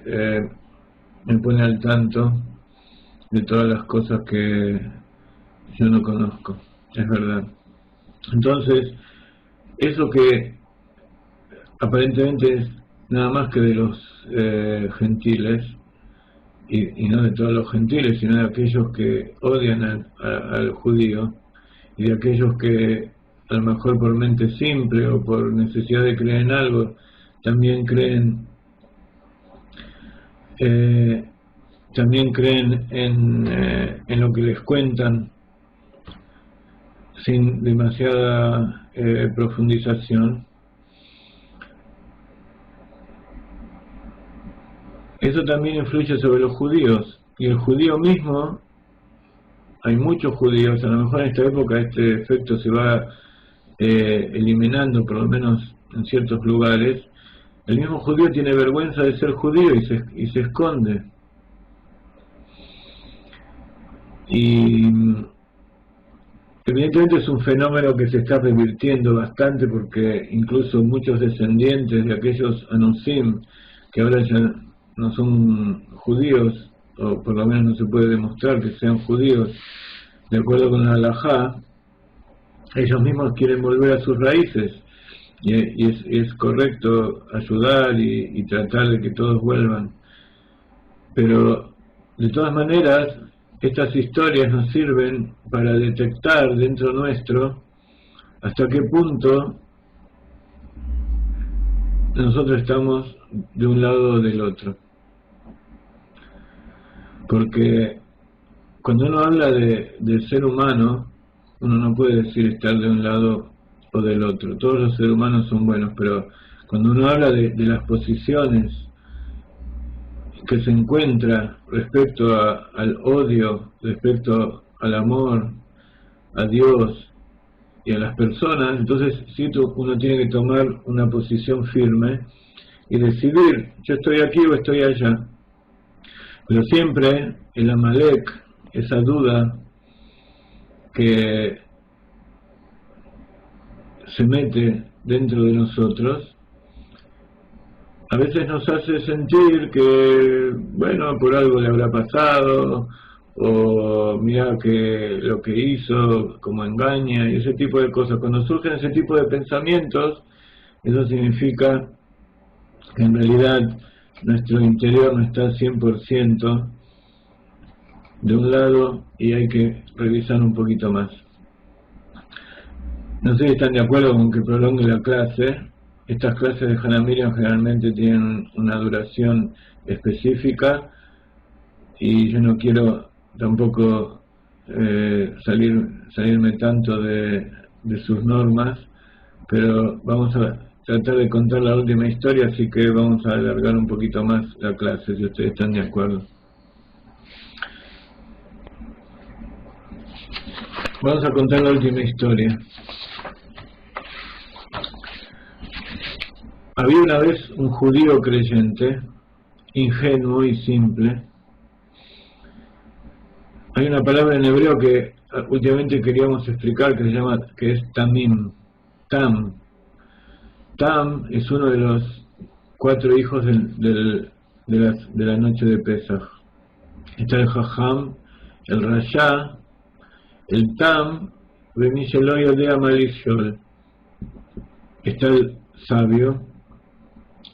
me pone al tanto de todas las cosas que yo no conozco, es verdad. Entonces, eso que aparentemente es nada más que de los gentiles, y no de todos los gentiles, sino de aquellos que odian al judío, y de aquellos que a lo mejor por mente simple o por necesidad de creer en algo, también creen en lo que les cuentan sin demasiada profundización. Eso también influye sobre los judíos, y el judío mismo, hay muchos judíos, a lo mejor en esta época este efecto se va eliminando, por lo menos en ciertos lugares. El mismo judío tiene vergüenza de ser judío y se esconde. Y evidentemente es un fenómeno que se está revirtiendo bastante, porque incluso muchos descendientes de aquellos Anusim, que ahora ya no son judíos, o por lo menos no se puede demostrar que sean judíos, de acuerdo con la halajá, ellos mismos quieren volver a sus raíces, y es correcto ayudar y tratar de que todos vuelvan. Pero de todas maneras, estas historias nos sirven para detectar dentro nuestro hasta qué punto nosotros estamos de un lado o del otro. Porque cuando uno habla del ser humano, uno no puede decir estar de un lado o del otro. Todos los seres humanos son buenos, pero cuando uno habla de las posiciones que se encuentra respecto al odio, respecto al amor, a Dios y a las personas, entonces sí, uno tiene que tomar una posición firme y decidir: yo estoy aquí o estoy allá. Pero siempre el Amalek, esa duda que se mete dentro de nosotros, a veces nos hace sentir que, bueno, por algo le habrá pasado, o mira que lo que hizo, como engaña, y ese tipo de cosas. Cuando surgen ese tipo de pensamientos, eso significa que en realidad nuestro interior no está 100% de un lado y hay que revisar un poquito más. No sé si están de acuerdo con que prolongue la clase. Estas clases de Hana Miriam generalmente tienen una duración específica y yo no quiero tampoco salirme tanto de sus normas, pero vamos a tratar de contar la última historia, así que vamos a alargar un poquito más la clase, si ustedes están de acuerdo. Vamos a contar la última historia. Había una vez un judío creyente, ingenuo y simple. Hay una palabra en hebreo que últimamente queríamos explicar que es tamim, tam. Tam es uno de los 4 hijos de la noche de Pesaj. Está el Jajam, el Rasha, el Tam, Bemisheloy Odea Malishol. Está el sabio,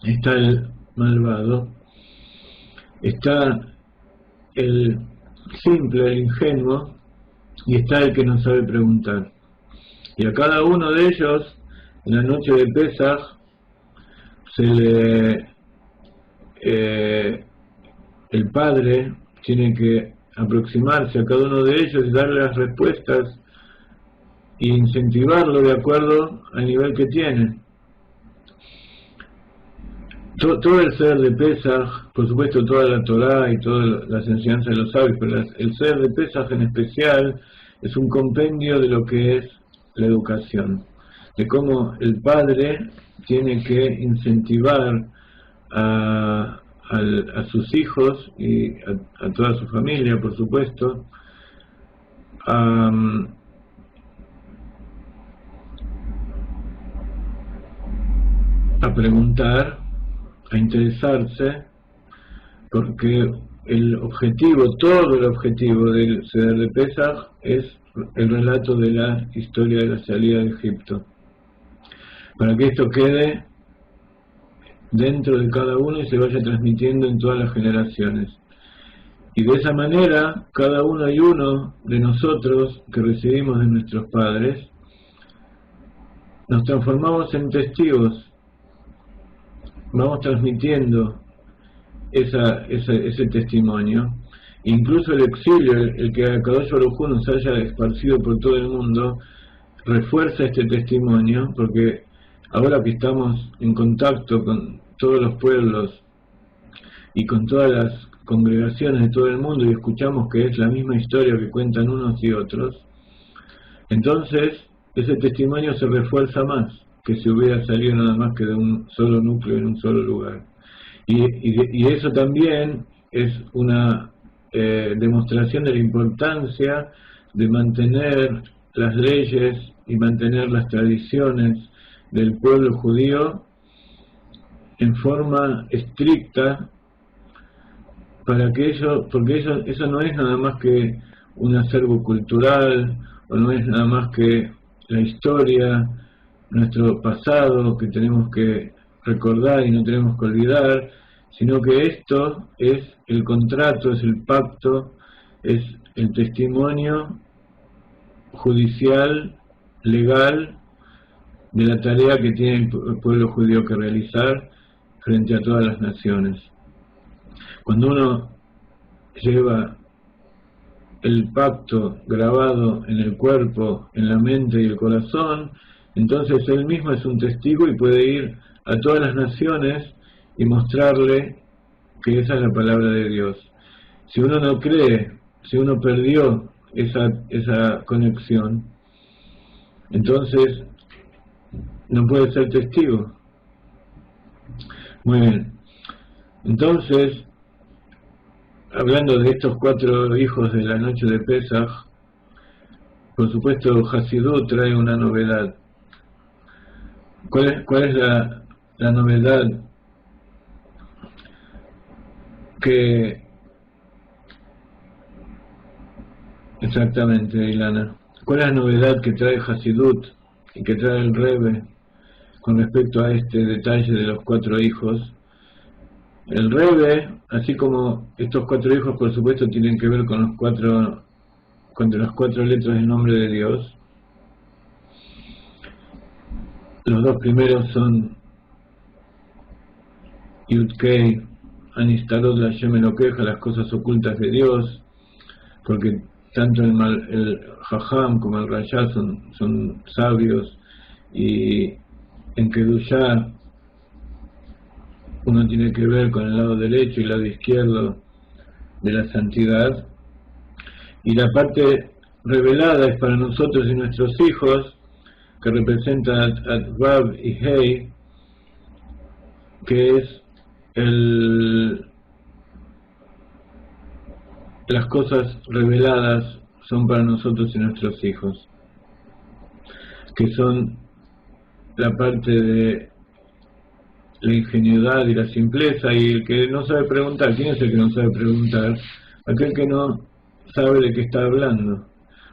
está el malvado, está el simple, el ingenuo, y está el que no sabe preguntar. Y a cada uno de ellos, en la noche de Pesaj, el padre tiene que aproximarse a cada uno de ellos y darle las respuestas e incentivarlo de acuerdo al nivel que tiene. Todo el ser de Pesaj, por supuesto toda la Torá y todas las enseñanzas de los sabios, pero el ser de Pesaj en especial es un compendio de lo que es la educación, de cómo el padre tiene que incentivar a sus hijos y a toda su familia, por supuesto, a preguntar, a interesarse, porque todo el objetivo del Seder de Pesaj es el relato de la historia de la salida de Egipto, para que esto quede dentro de cada uno y se vaya transmitiendo en todas las generaciones. Y de esa manera, cada uno y uno de nosotros que recibimos de nuestros padres, nos transformamos en testigos, vamos transmitiendo ese testimonio. Incluso el exilio, el que Akadosh Baruj Hu nos haya esparcido por todo el mundo, refuerza este testimonio, porque ahora que estamos en contacto con todos los pueblos y con todas las congregaciones de todo el mundo y escuchamos que es la misma historia que cuentan unos y otros, entonces ese testimonio se refuerza más que si hubiera salido nada más que de un solo núcleo en un solo lugar. Y eso también es una demostración de la importancia de mantener las leyes y mantener las tradiciones del pueblo judío en forma estricta, porque eso no es nada más que un acervo cultural, o no es nada más que la historia, nuestro pasado que tenemos que recordar y no tenemos que olvidar, sino que esto es el contrato, es el pacto, es el testimonio judicial, legal, de la tarea que tiene el pueblo judío que realizar frente a todas las naciones. Cuando uno lleva el pacto grabado en el cuerpo, en la mente y el corazón, entonces él mismo es un testigo y puede ir a todas las naciones y mostrarle que esa es la palabra de Dios. Si uno no cree, si uno perdió esa conexión, entonces no puede ser testigo. Muy bien. Entonces, hablando de estos 4 hijos de la noche de Pesaj, por supuesto Hasidut trae una novedad. cuál es la novedad que exactamente, Ilana? ¿Cuál es la novedad que trae Hasidut y que trae el Rebbe con respecto a este detalle de los 4 hijos? El Rebbe, así como estos 4 hijos por supuesto tienen que ver con las 4 letras del nombre de Dios. Los 2 primeros son Yud-Kei, Anistarot Lashem Elokeja, las cosas ocultas de Dios, porque tanto el Jajam como el Rayá son sabios, y en Kedushá uno tiene que ver con el lado derecho y el lado izquierdo de la santidad, y la parte revelada es para nosotros y nuestros hijos, que representa a Vav y Hei, que es las cosas reveladas son para nosotros y nuestros hijos, que son la parte de la ingenuidad y la simpleza, y el que no sabe preguntar. ¿Quién es el que no sabe preguntar? Aquel que no sabe de qué está hablando.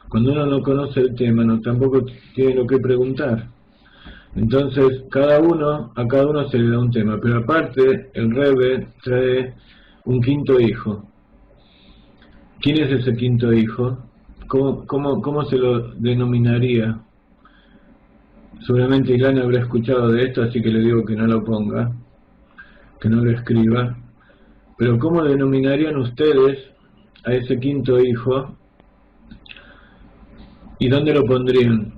Cuando uno no conoce el tema, tampoco tiene lo que preguntar. Entonces, a cada uno se le da un tema, pero aparte el Rebbe trae un 5.º hijo. ¿Quién es ese 5.º hijo? ¿Cómo se lo denominaría? Seguramente Ilana habrá escuchado de esto, así que le digo que no lo ponga, que no lo escriba. Pero ¿cómo denominarían ustedes a ese 5.º hijo? ¿Y dónde lo pondrían?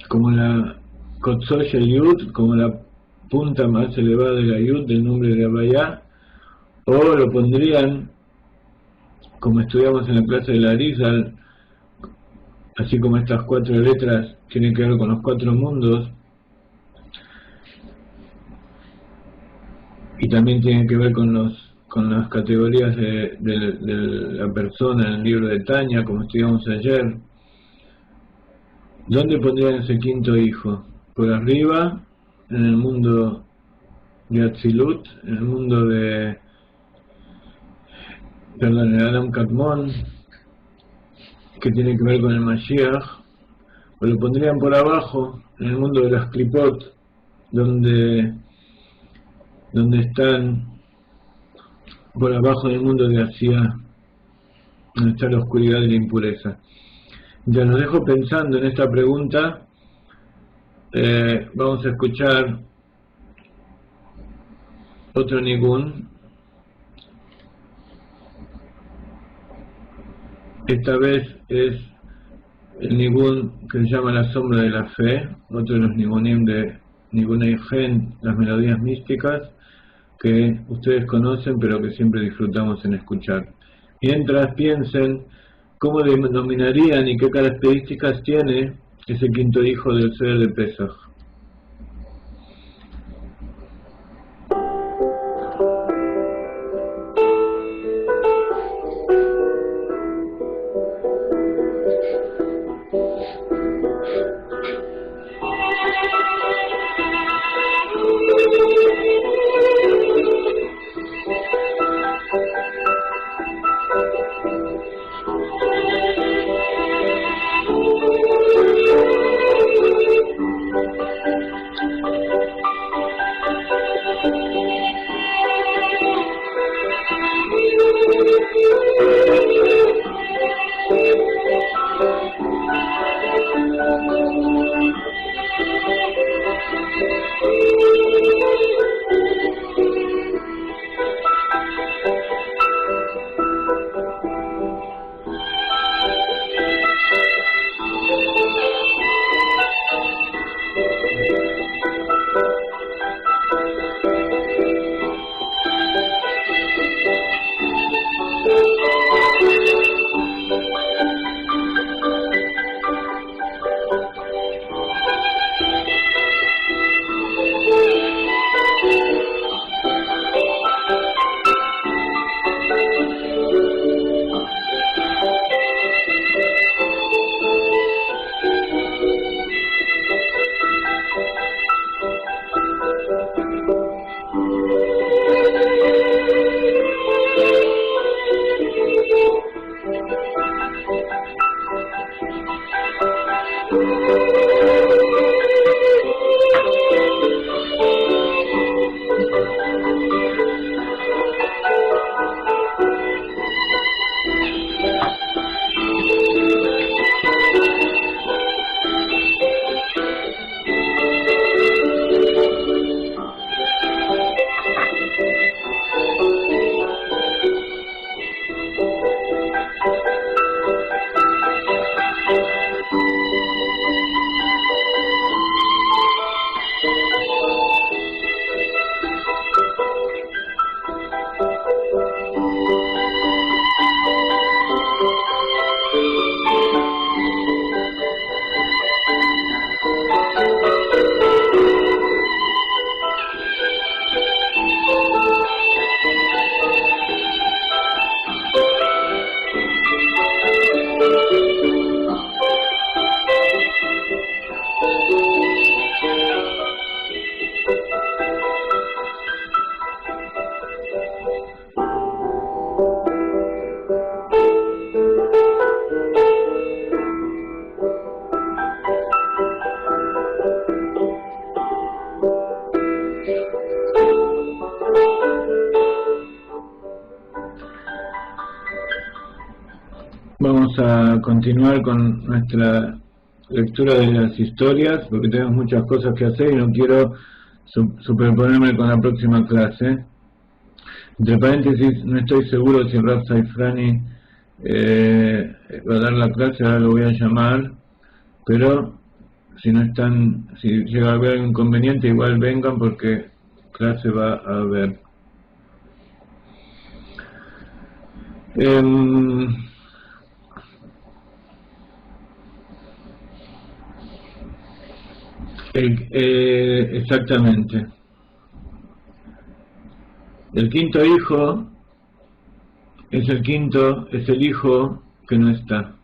¿Como la Kotzosh el Yud, como la punta más elevada de la Yud del nombre de Abayá? ¿O lo pondrían, como estudiamos en la clase de la Arizal, así como estas 4 letras tienen que ver con los 4 mundos, y también tienen que ver con las categorías de la persona en el libro de Tanya, como estudiamos ayer? ¿Dónde pondrían ese 5.º hijo? ¿Por arriba, en el mundo de Atzilut, en el mundo de Adam Kadmon, que tiene que ver con el Mashiach? ¿O lo pondrían por abajo, en el mundo de las Klipot, donde están por abajo del mundo de Asia, donde está la oscuridad y la impureza? Ya los dejo pensando en esta pregunta. Vamos a escuchar otro nigún. Esta vez es el nigún que se llama La Sombra de la Fe, otro de los nigunim de Nigunei Gen, las melodías místicas, que ustedes conocen pero que siempre disfrutamos en escuchar. Mientras piensen cómo denominarían y qué características tiene ese 5.º hijo del Seder de Pesach. a continuar con nuestra lectura de las historias, porque tenemos muchas cosas que hacer y no quiero superponerme con la próxima clase. Entre paréntesis, no estoy seguro si Rav Saifrani va a dar la clase, ahora lo voy a llamar, pero si llega a haber algún inconveniente, igual vengan porque clase va a haber. Exactamente. El quinto hijo es el hijo que no está.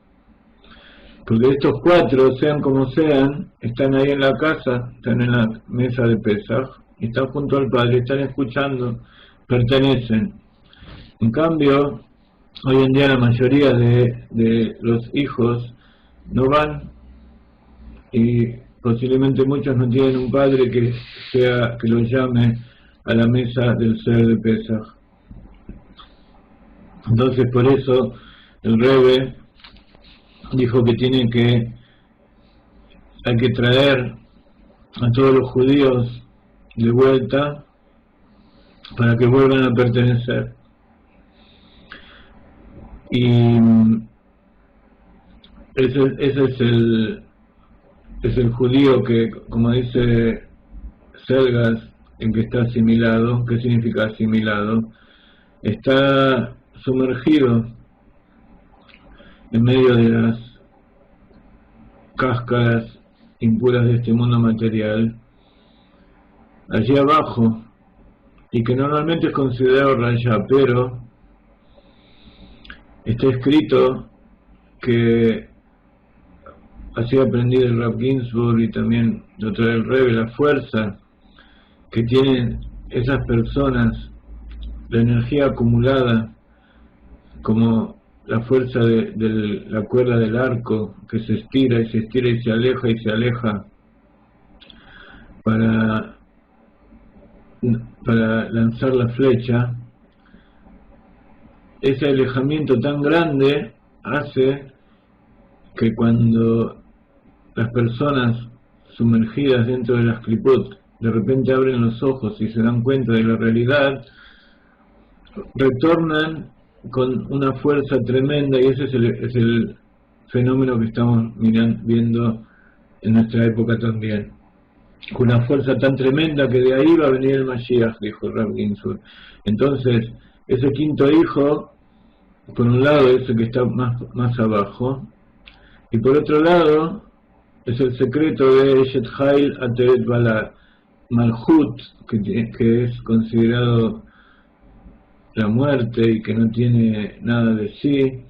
Porque estos cuatro, sean como sean, están ahí en la casa, están en la mesa de Pesaj, están junto al Padre, están escuchando, pertenecen. En cambio, hoy en día la mayoría de los hijos no van y posiblemente muchos no tienen un padre que los llame a la mesa del ser de Pesaj. Entonces por eso el Rebbe dijo que hay que traer a todos los judíos de vuelta para que vuelvan a pertenecer. Y ese es el judío que, como dice Selgas, en que está asimilado. ¿Qué significa asimilado? Está sumergido en medio de las cáscaras impuras de este mundo material, allí abajo, y que normalmente es considerado raya, pero está escrito que así aprendí del Rav Ginsburg y también de otra del Rebbe, la fuerza que tienen esas personas, la energía acumulada, como la fuerza de la cuerda del arco, que se estira y se estira y se aleja para lanzar la flecha. Ese alejamiento tan grande hace que cuando las personas sumergidas dentro de las klipot de repente abren los ojos y se dan cuenta de la realidad, retornan con una fuerza tremenda, y ese es el fenómeno que estamos viendo en nuestra época también. Con una fuerza tan tremenda que de ahí va a venir el Mashiach, dijo Rav Ginsburg. Entonces, ese quinto hijo, por un lado es el que está más abajo, y por otro lado es el secreto de Eshet Hail Ateret Bala, Malhut, que es considerado la muerte y que no tiene nada de sí.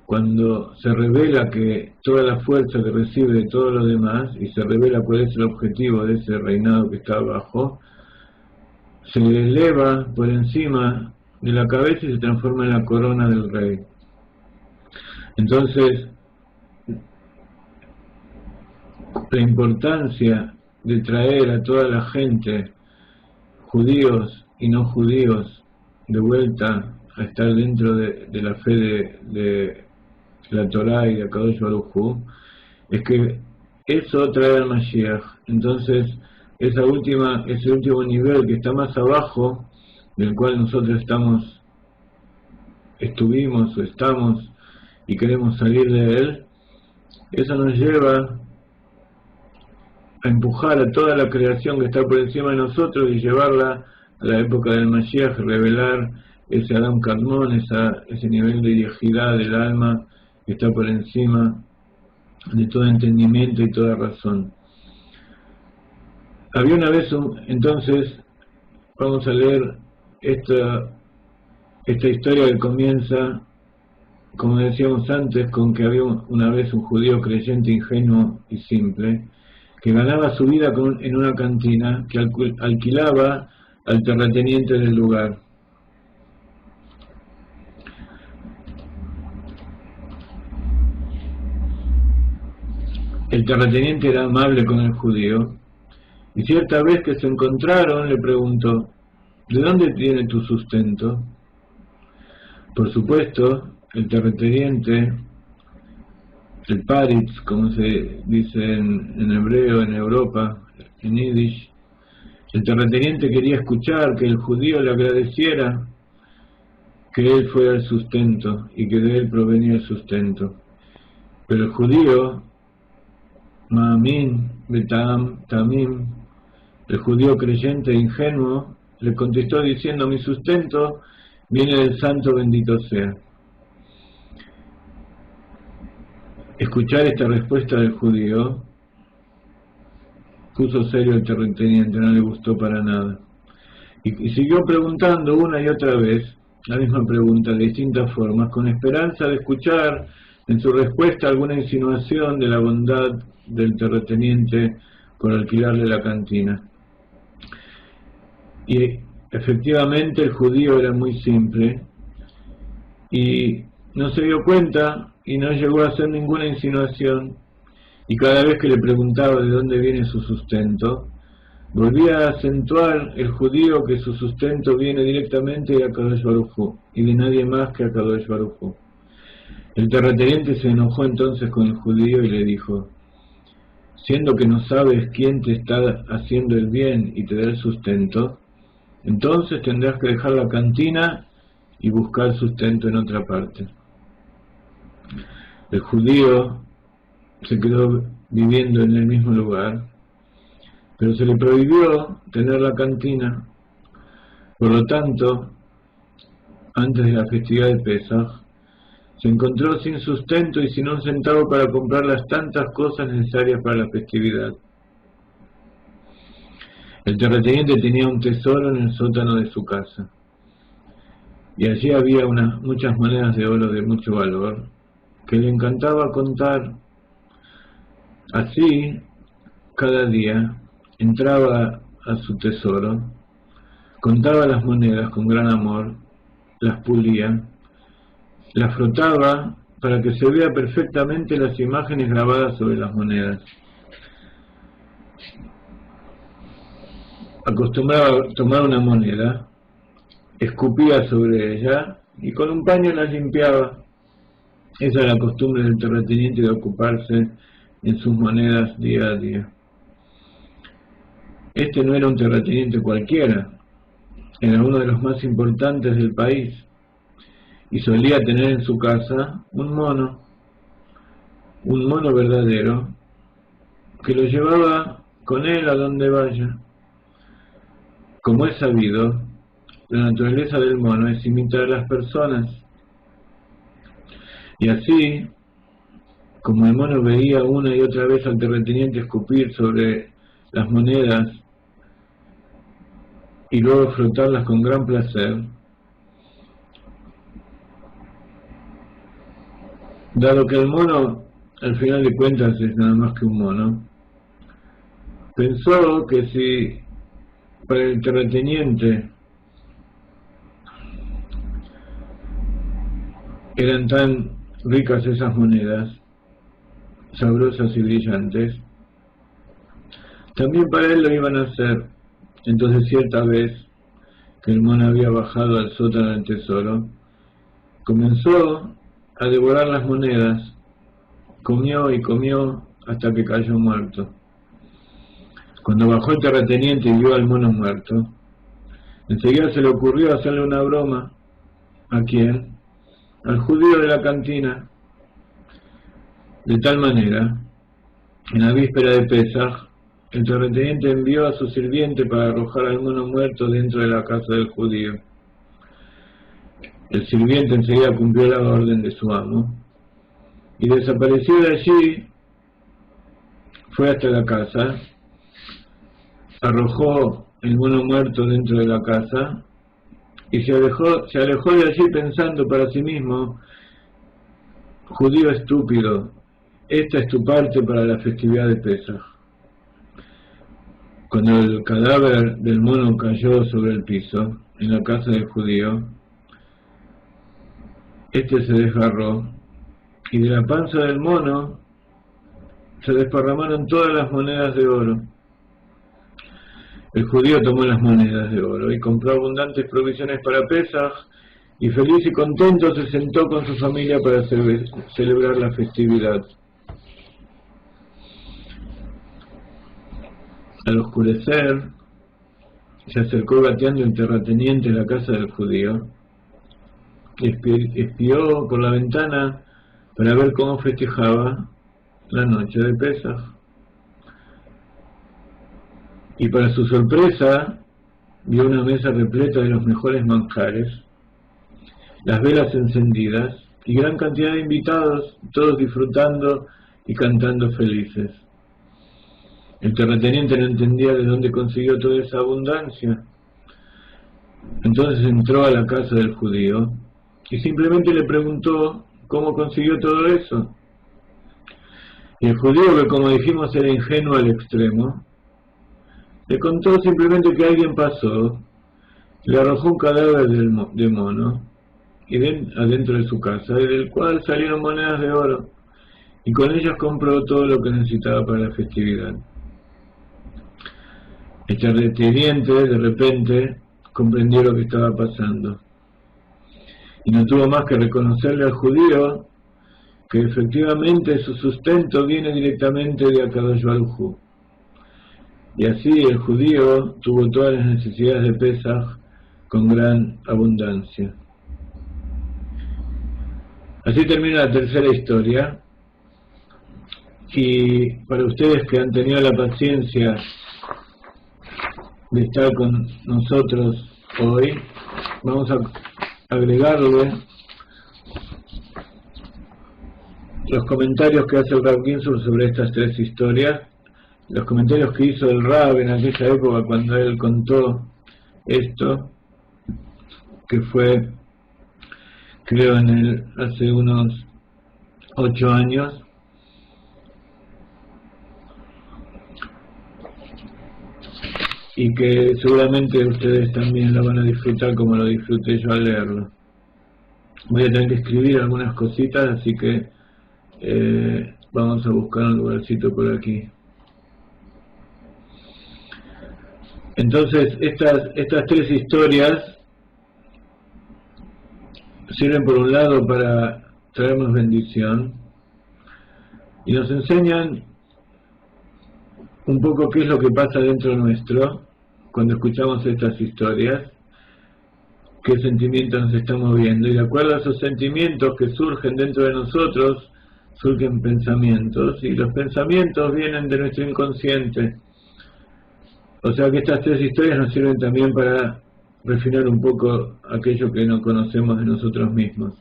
Cuando se revela que toda la fuerza que recibe de todo lo demás, y se revela cuál es el objetivo de ese reinado que está abajo, se eleva por encima de la cabeza y se transforma en la corona del rey. Entonces, la importancia de traer a toda la gente, judíos y no judíos, de vuelta a estar dentro de la fe de la Torá y de Akadosh Baruj Hu, es que eso trae al Mashiach. Entonces, ese último nivel que está más abajo, del cual nosotros estuvimos o estamos y queremos salir de él, eso nos lleva a empujar a toda la creación que está por encima de nosotros y llevarla a la época del Mashiach, revelar ese Adam Kadmon, ese nivel de yejidá del alma que está por encima de todo entendimiento y toda razón. Había una vez, entonces, vamos a leer esta historia que comienza, como decíamos antes, con que había una vez un judío creyente, ingenuo y simple, que ganaba su vida en una cantina, que alquilaba al terrateniente del lugar. El terrateniente era amable con el judío, y cierta vez que se encontraron le preguntó: ¿de dónde viene tu sustento? Por supuesto, el terrateniente el Paritz, como se dice en hebreo, en Europa, en Yiddish. El terrateniente quería escuchar que el judío le agradeciera que él fuera el sustento y que de él provenía el sustento. Pero el judío, Ma'amin Betam Tamim, el judío creyente e ingenuo, le contestó diciendo: mi sustento viene del santo bendito sea. Escuchar esta respuesta del judío puso serio el terrateniente, no le gustó para nada. Y siguió preguntando una y otra vez la misma pregunta de distintas formas, con esperanza de escuchar en su respuesta alguna insinuación de la bondad del terrateniente por alquilarle la cantina. Y efectivamente el judío era muy simple y no se dio cuenta y no llegó a hacer ninguna insinuación, y cada vez que le preguntaba de dónde viene su sustento, volvía a acentuar el judío que su sustento viene directamente de Akadosh Baruj Hu y de nadie más que Akadosh Baruj Hu. El terrateniente se enojó entonces con el judío y le dijo: siendo que no sabes quién te está haciendo el bien y te da el sustento, entonces tendrás que dejar la cantina y buscar sustento en otra parte. El judío se quedó viviendo en el mismo lugar, pero se le prohibió tener la cantina. Por lo tanto, antes de la festividad de Pesaj, se encontró sin sustento y sin un centavo para comprar las tantas cosas necesarias para la festividad. El terrateniente tenía un tesoro en el sótano de su casa, y allí había muchas monedas de oro de mucho valor, que le encantaba contar. Así, cada día, entraba a su tesoro, contaba las monedas con gran amor, las pulía, las frotaba para que se vea perfectamente las imágenes grabadas sobre las monedas. Acostumbraba a tomar una moneda, escupía sobre ella y con un paño la limpiaba. Esa era la costumbre del terrateniente de ocuparse en sus monedas día a día. Este no era un terrateniente cualquiera, era uno de los más importantes del país y solía tener en su casa un mono verdadero, que lo llevaba con él a donde vaya. Como es sabido, la naturaleza del mono es imitar a las personas, y así, como el mono veía una y otra vez al terrateniente escupir sobre las monedas y luego frotarlas con gran placer, dado que el mono al final de cuentas es nada más que un mono, pensó que si para el terrateniente eran tan ricas esas monedas, sabrosas y brillantes, también para él lo iban a hacer. Entonces, cierta vez que el mono había bajado al sótano del tesoro, comenzó a devorar las monedas, comió y comió hasta que cayó muerto. Cuando bajó el terrateniente y vio al mono muerto, enseguida se le ocurrió hacerle una broma. ¿A quién? Al judío de la cantina. De tal manera, en la víspera de Pesaj, el terrateniente envió a su sirviente para arrojar al mono muerto dentro de la casa del judío. El sirviente enseguida cumplió la orden de su amo y desapareció de allí. Fue hasta la casa, arrojó el mono muerto dentro de la casa y se alejó de allí pensando para sí mismo: judío estúpido, esta es tu parte para la festividad de Pesaj. Cuando el cadáver del mono cayó sobre el piso, en la casa del judío, este se desgarró, y de la panza del mono se desparramaron todas las monedas de oro. El judío tomó las monedas de oro y compró abundantes provisiones para Pesaj, y feliz y contento se sentó con su familia para celebrar la festividad. Al oscurecer, se acercó gateando el terrateniente a la casa del judío, espió por la ventana para ver cómo festejaba la noche de Pesaj. Y para su sorpresa, vio una mesa repleta de los mejores manjares, las velas encendidas y gran cantidad de invitados, todos disfrutando y cantando felices. El terrateniente no entendía de dónde consiguió toda esa abundancia. Entonces entró a la casa del judío y simplemente le preguntó cómo consiguió todo eso. Y el judío, que como dijimos era ingenuo al extremo, le contó simplemente que alguien pasó, le arrojó un cadáver de mono y adentro de su casa, y del cual salieron monedas de oro, y con ellas compró todo lo que necesitaba para la festividad. El terrateniente de repente comprendió lo que estaba pasando, y no tuvo más que reconocerle al judío que efectivamente su sustento viene directamente de Akadosh Baruj Hu. Y así el judío tuvo todas las necesidades de Pesaj con gran abundancia. Así termina la tercera historia, y para ustedes que han tenido la paciencia de estar con nosotros hoy, vamos a agregarle los comentarios que hace el Rav Ginsburg sobre estas tres historias, los comentarios que hizo el Rav en aquella época cuando él contó esto, que fue, creo, hace unos 8 años. Y que seguramente ustedes también lo van a disfrutar como lo disfruté yo al leerlo. Voy a tener que escribir algunas cositas, así que vamos a buscar un lugarcito por aquí. Entonces, estas tres historias sirven por un lado para traernos bendición y nos enseñan un poco qué es lo que pasa dentro nuestro cuando escuchamos estas historias, qué sentimientos nos están moviendo, y de acuerdo a esos sentimientos que surgen dentro de nosotros, surgen pensamientos, y los pensamientos vienen de nuestro inconsciente. O sea que estas tres historias nos sirven también para refinar un poco aquello que no conocemos de nosotros mismos.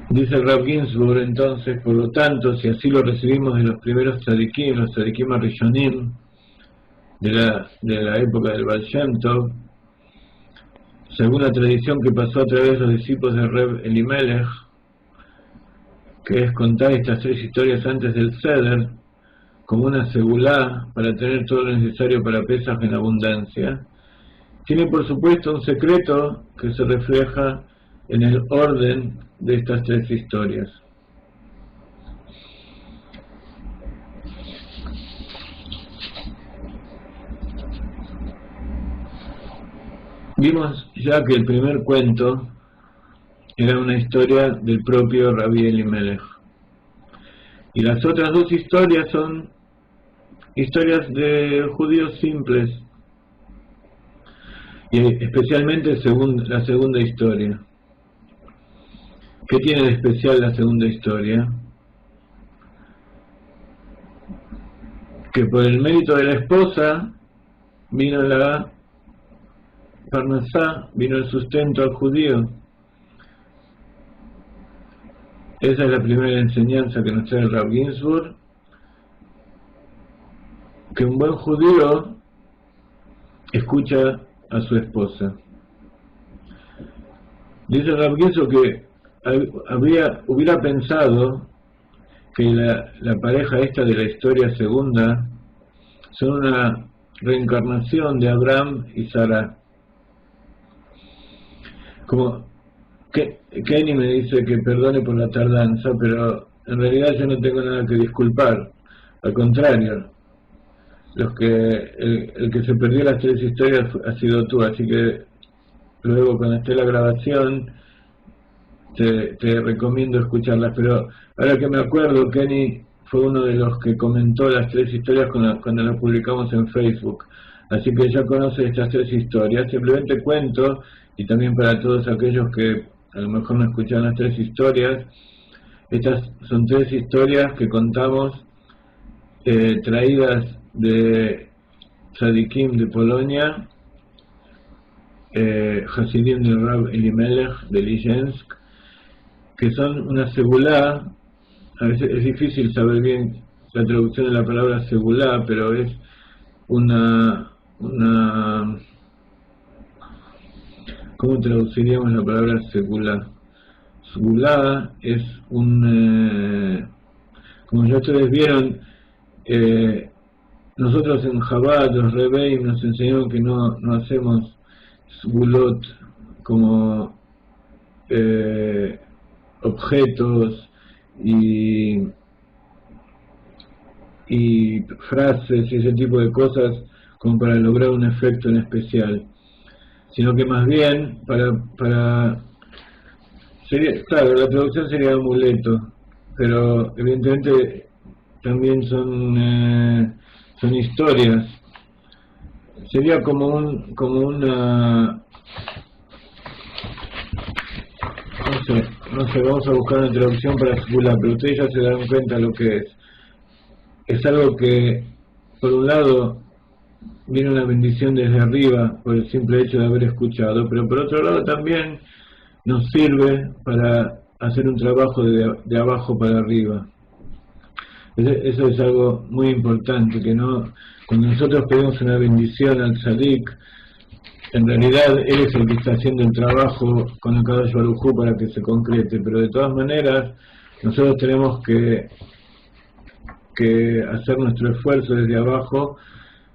Dice el Rav Ginsburg, entonces, por lo tanto, si así lo recibimos de los primeros tzadikim, los tzadikim arishonim, de la época del Baal Shem Tov, según la tradición que pasó a través de los discípulos de Reb Elimelech, que es contar estas tres historias antes del Seder, como una segulá para tener todo lo necesario para Pesaj en abundancia, tiene por supuesto un secreto que se refleja en el orden de estas tres historias. Vimos ya que el primer cuento era una historia del propio Rabbi Elimelech, y las otras dos historias son historias de judíos simples, y especialmente la segunda historia. ¿Qué tiene de especial la segunda historia? Que por el mérito de la esposa vino la parnasá, vino el sustento al judío. Esa es la primera enseñanza que nos trae el Rav Ginsburg, que un buen judío escucha a su esposa. Dice el Rav Ginsburg que hubiera pensado que la pareja esta de la historia segunda son una reencarnación de Abraham y Sara. Como Kenny me dice que perdone por la tardanza, pero en realidad yo no tengo nada que disculpar, al contrario, el que se perdió las tres historias ha sido tú, así que luego cuando esté la grabación te recomiendo escucharlas. Pero ahora que me acuerdo, Kenny fue uno de los que comentó las 3 historias cuando las publicamos en Facebook. Así que ya conoce estas 3 historias. Simplemente cuento, y también para todos aquellos que a lo mejor no escuchan las 3 historias, estas son 3 historias que contamos, traídas de Tzadikim de Polonia, Hasidim del Rab Elimelech de Lijensk, que son una segulá. A veces es difícil saber bien la traducción de la palabra segulá, pero es una ¿cómo traduciríamos la palabra segulá? Segulá es como ya ustedes vieron, nosotros en Chabad, los Rebeim nos enseñaron que no hacemos segulot como objetos y frases y ese tipo de cosas como para lograr un efecto en especial, sino que más bien sería, claro, la traducción sería amuleto, pero evidentemente también son historias. Sería como una, no sé, vamos a buscar una traducción para Segulá, pero ustedes ya se dan cuenta lo que es. Es algo que, por un lado, viene una bendición desde arriba por el simple hecho de haber escuchado, pero por otro lado también nos sirve para hacer un trabajo de abajo para arriba. Eso es algo muy importante, que no, cuando nosotros pedimos una bendición al tzadik, en realidad él es el que está haciendo el trabajo con el Kadosh Baruj Hu para que se concrete, pero de todas maneras nosotros tenemos que hacer nuestro esfuerzo desde abajo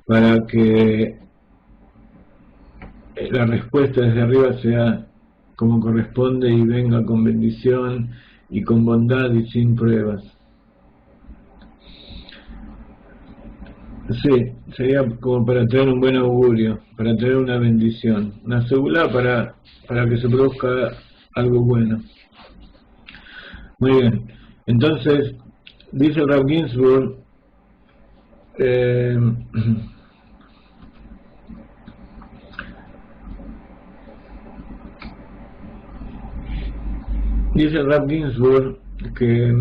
para que la respuesta desde arriba sea como corresponde y venga con bendición y con bondad y sin pruebas. Sí, sería como para traer un buen augurio, para traer una bendición, una segula para que se produzca algo bueno. Muy bien, entonces dice el Rav Ginsburg, dice el Rav Ginsburg que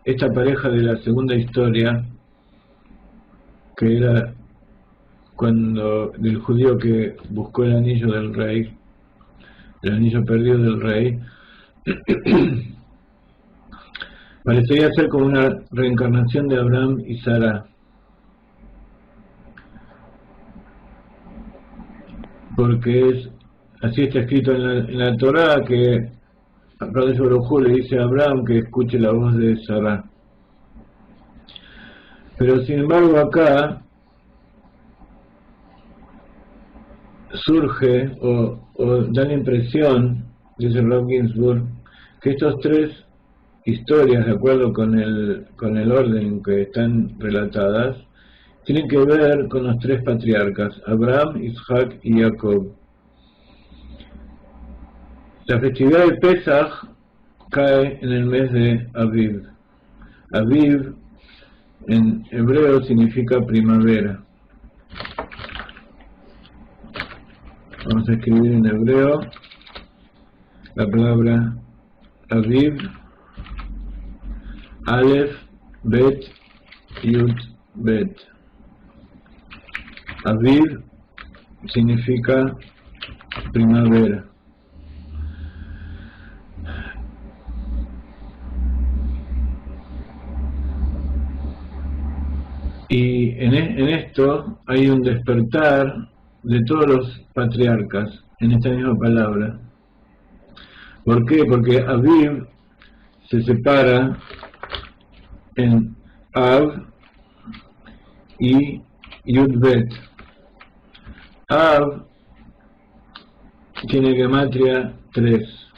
esta pareja de la segunda historia, que era cuando del judío que buscó el anillo del rey, el anillo perdido del rey, parecería ser como una reencarnación de Abraham y Sara, porque así está escrito en la Torá, que Kadosh Baruj Hu le dice a Abraham que escuche la voz de Sara. Pero sin embargo acá surge o da la impresión, dice Rav Ginsburg, que estos 3 historias, de acuerdo con el orden en que están relatadas, tienen que ver con los 3 patriarcas, Abraham, Isaac y Jacob. La festividad de Pesach cae en el mes de Aviv. Aviv en hebreo significa primavera. Vamos a escribir en hebreo la palabra Aviv, Aleph, Bet, Yud, Bet. Aviv significa primavera. Y en esto hay un despertar de todos los patriarcas en esta misma palabra. ¿Por qué? Porque Aviv se separa en Av y Yud-Bet. Av tiene gematria 3.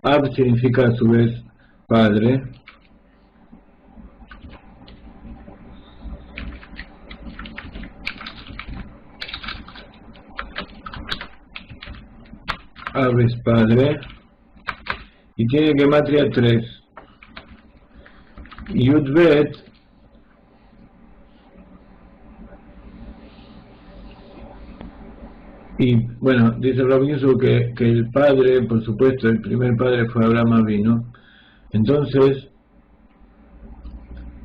Av significa a su vez padre. Ab es padre, y tiene gematria 3. Yud Bet y bueno, dice Rabbi Yusuf que el padre, por supuesto, el primer padre fue Abraham Avinu. Entonces,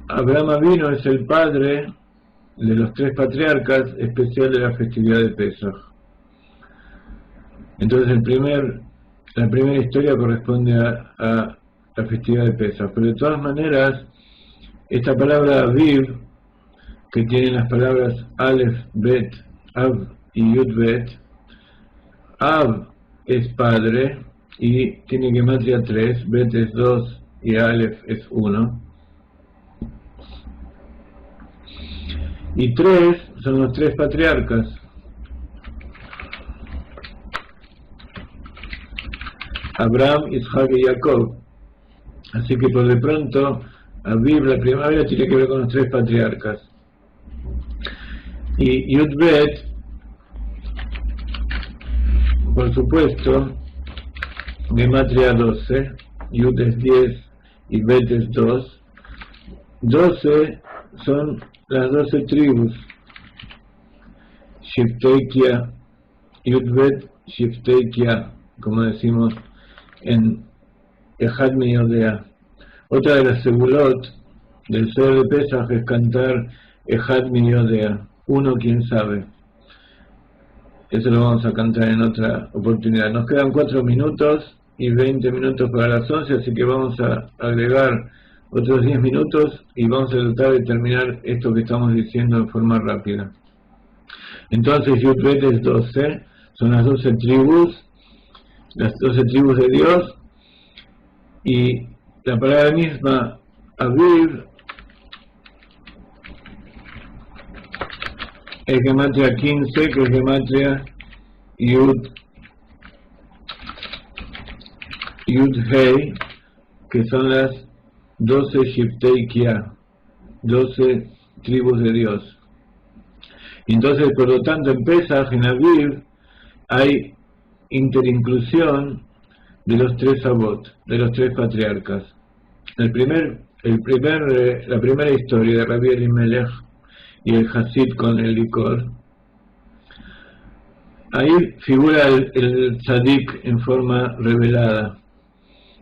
Abraham Avinu es el padre de los 3 patriarcas, especial de la festividad de Pesach. Entonces la primera historia corresponde a la festividad de Pesach, pero de todas maneras, esta palabra Aviv, que tiene las palabras Aleph, Bet, Av y Yud Bet, Av es padre y tiene gematria 3, Bet es 2 y Aleph es 1. Y 3 son los 3 patriarcas. Abraham, Isaac y Jacob. Así que por de pronto, Aviv, la primavera, tiene que ver con los 3 patriarcas. Y Yud Bet, por supuesto, gematria 12, Yud es 10 y Bet es 2. 12 son las 12 tribus. Shifteikia, Yud Bet, Shifteikia, como decimos en Ejad Miyodea. Otra de las segulot del Seder de Pesach es cantar Ejad Miyodea, uno quien sabe. Eso lo vamos a cantar en otra oportunidad. Nos quedan 4 minutos y 20 minutos para las 11, así que vamos a agregar otros 10 minutos y vamos a tratar de terminar esto que estamos diciendo en forma rápida. Entonces, Yud Bet es 12, son las 12 tribus de Dios, y la palabra misma, Aviv, es gematria 15, que es gematria Yud Hei, que son las 12 Shiftei Kia, 12 tribus de Dios. Entonces, por lo tanto, en Pesach, en Aviv, hay interinclusión de los 3 Avot, de los 3 patriarcas. La primera historia de Rabbi Elimelech y el Hasid con el licor, ahí figura el tzadik en forma revelada,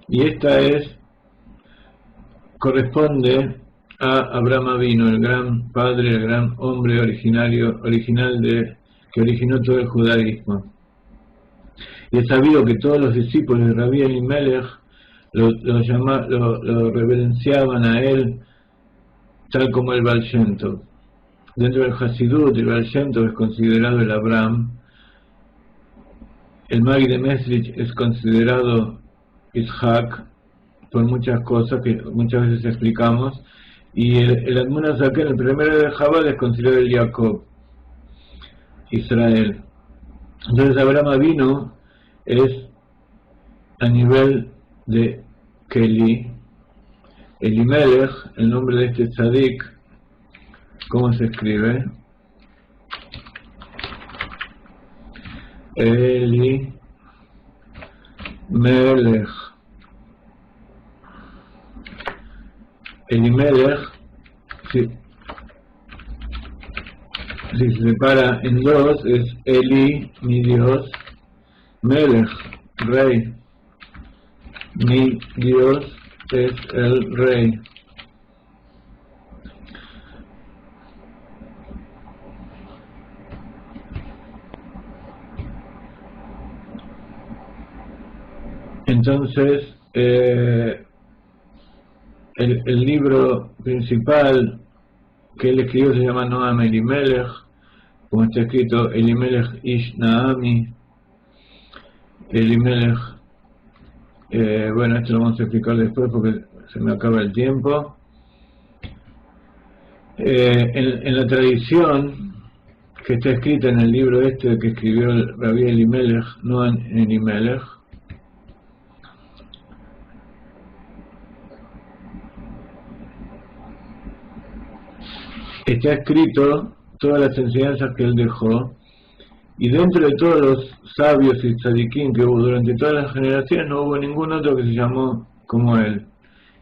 y esta corresponde a Abraham Avinu, el gran padre, el gran hombre que originó todo el judaísmo. Y es sabido que todos los discípulos de Rabbi Elimelech lo reverenciaban a él tal como el Baal Shem Tov. Dentro del Hasidut, el Baal Shem Tov es considerado el Abraham, el Magi de Mesrich es considerado Ishak, por muchas cosas que muchas veces explicamos, y el Admon HaZaken, el primero de Jabal, es considerado el Jacob, Israel. Entonces Abraham Avinu es a nivel de Keli. Elimelech, el nombre de este tzadik, ¿cómo se escribe? Elimelech. Elimelech, si se separa en 2, es Eli, mi Dios, Melech, rey, mi Dios es el rey. Entonces, el libro principal que él escribió se llama Noam Elimelech, como está escrito Elimelech Ish Naami. Elimelech, bueno, esto lo vamos a explicar después porque se me acaba el tiempo. En la tradición que está escrita en el libro este que escribió el Rabbi Elimelech, Noam Elimelech, está escrito todas las enseñanzas que él dejó, Y dentro de todos los sabios y tzadikim que hubo durante todas las generaciones, no hubo ningún otro que se llamó como él.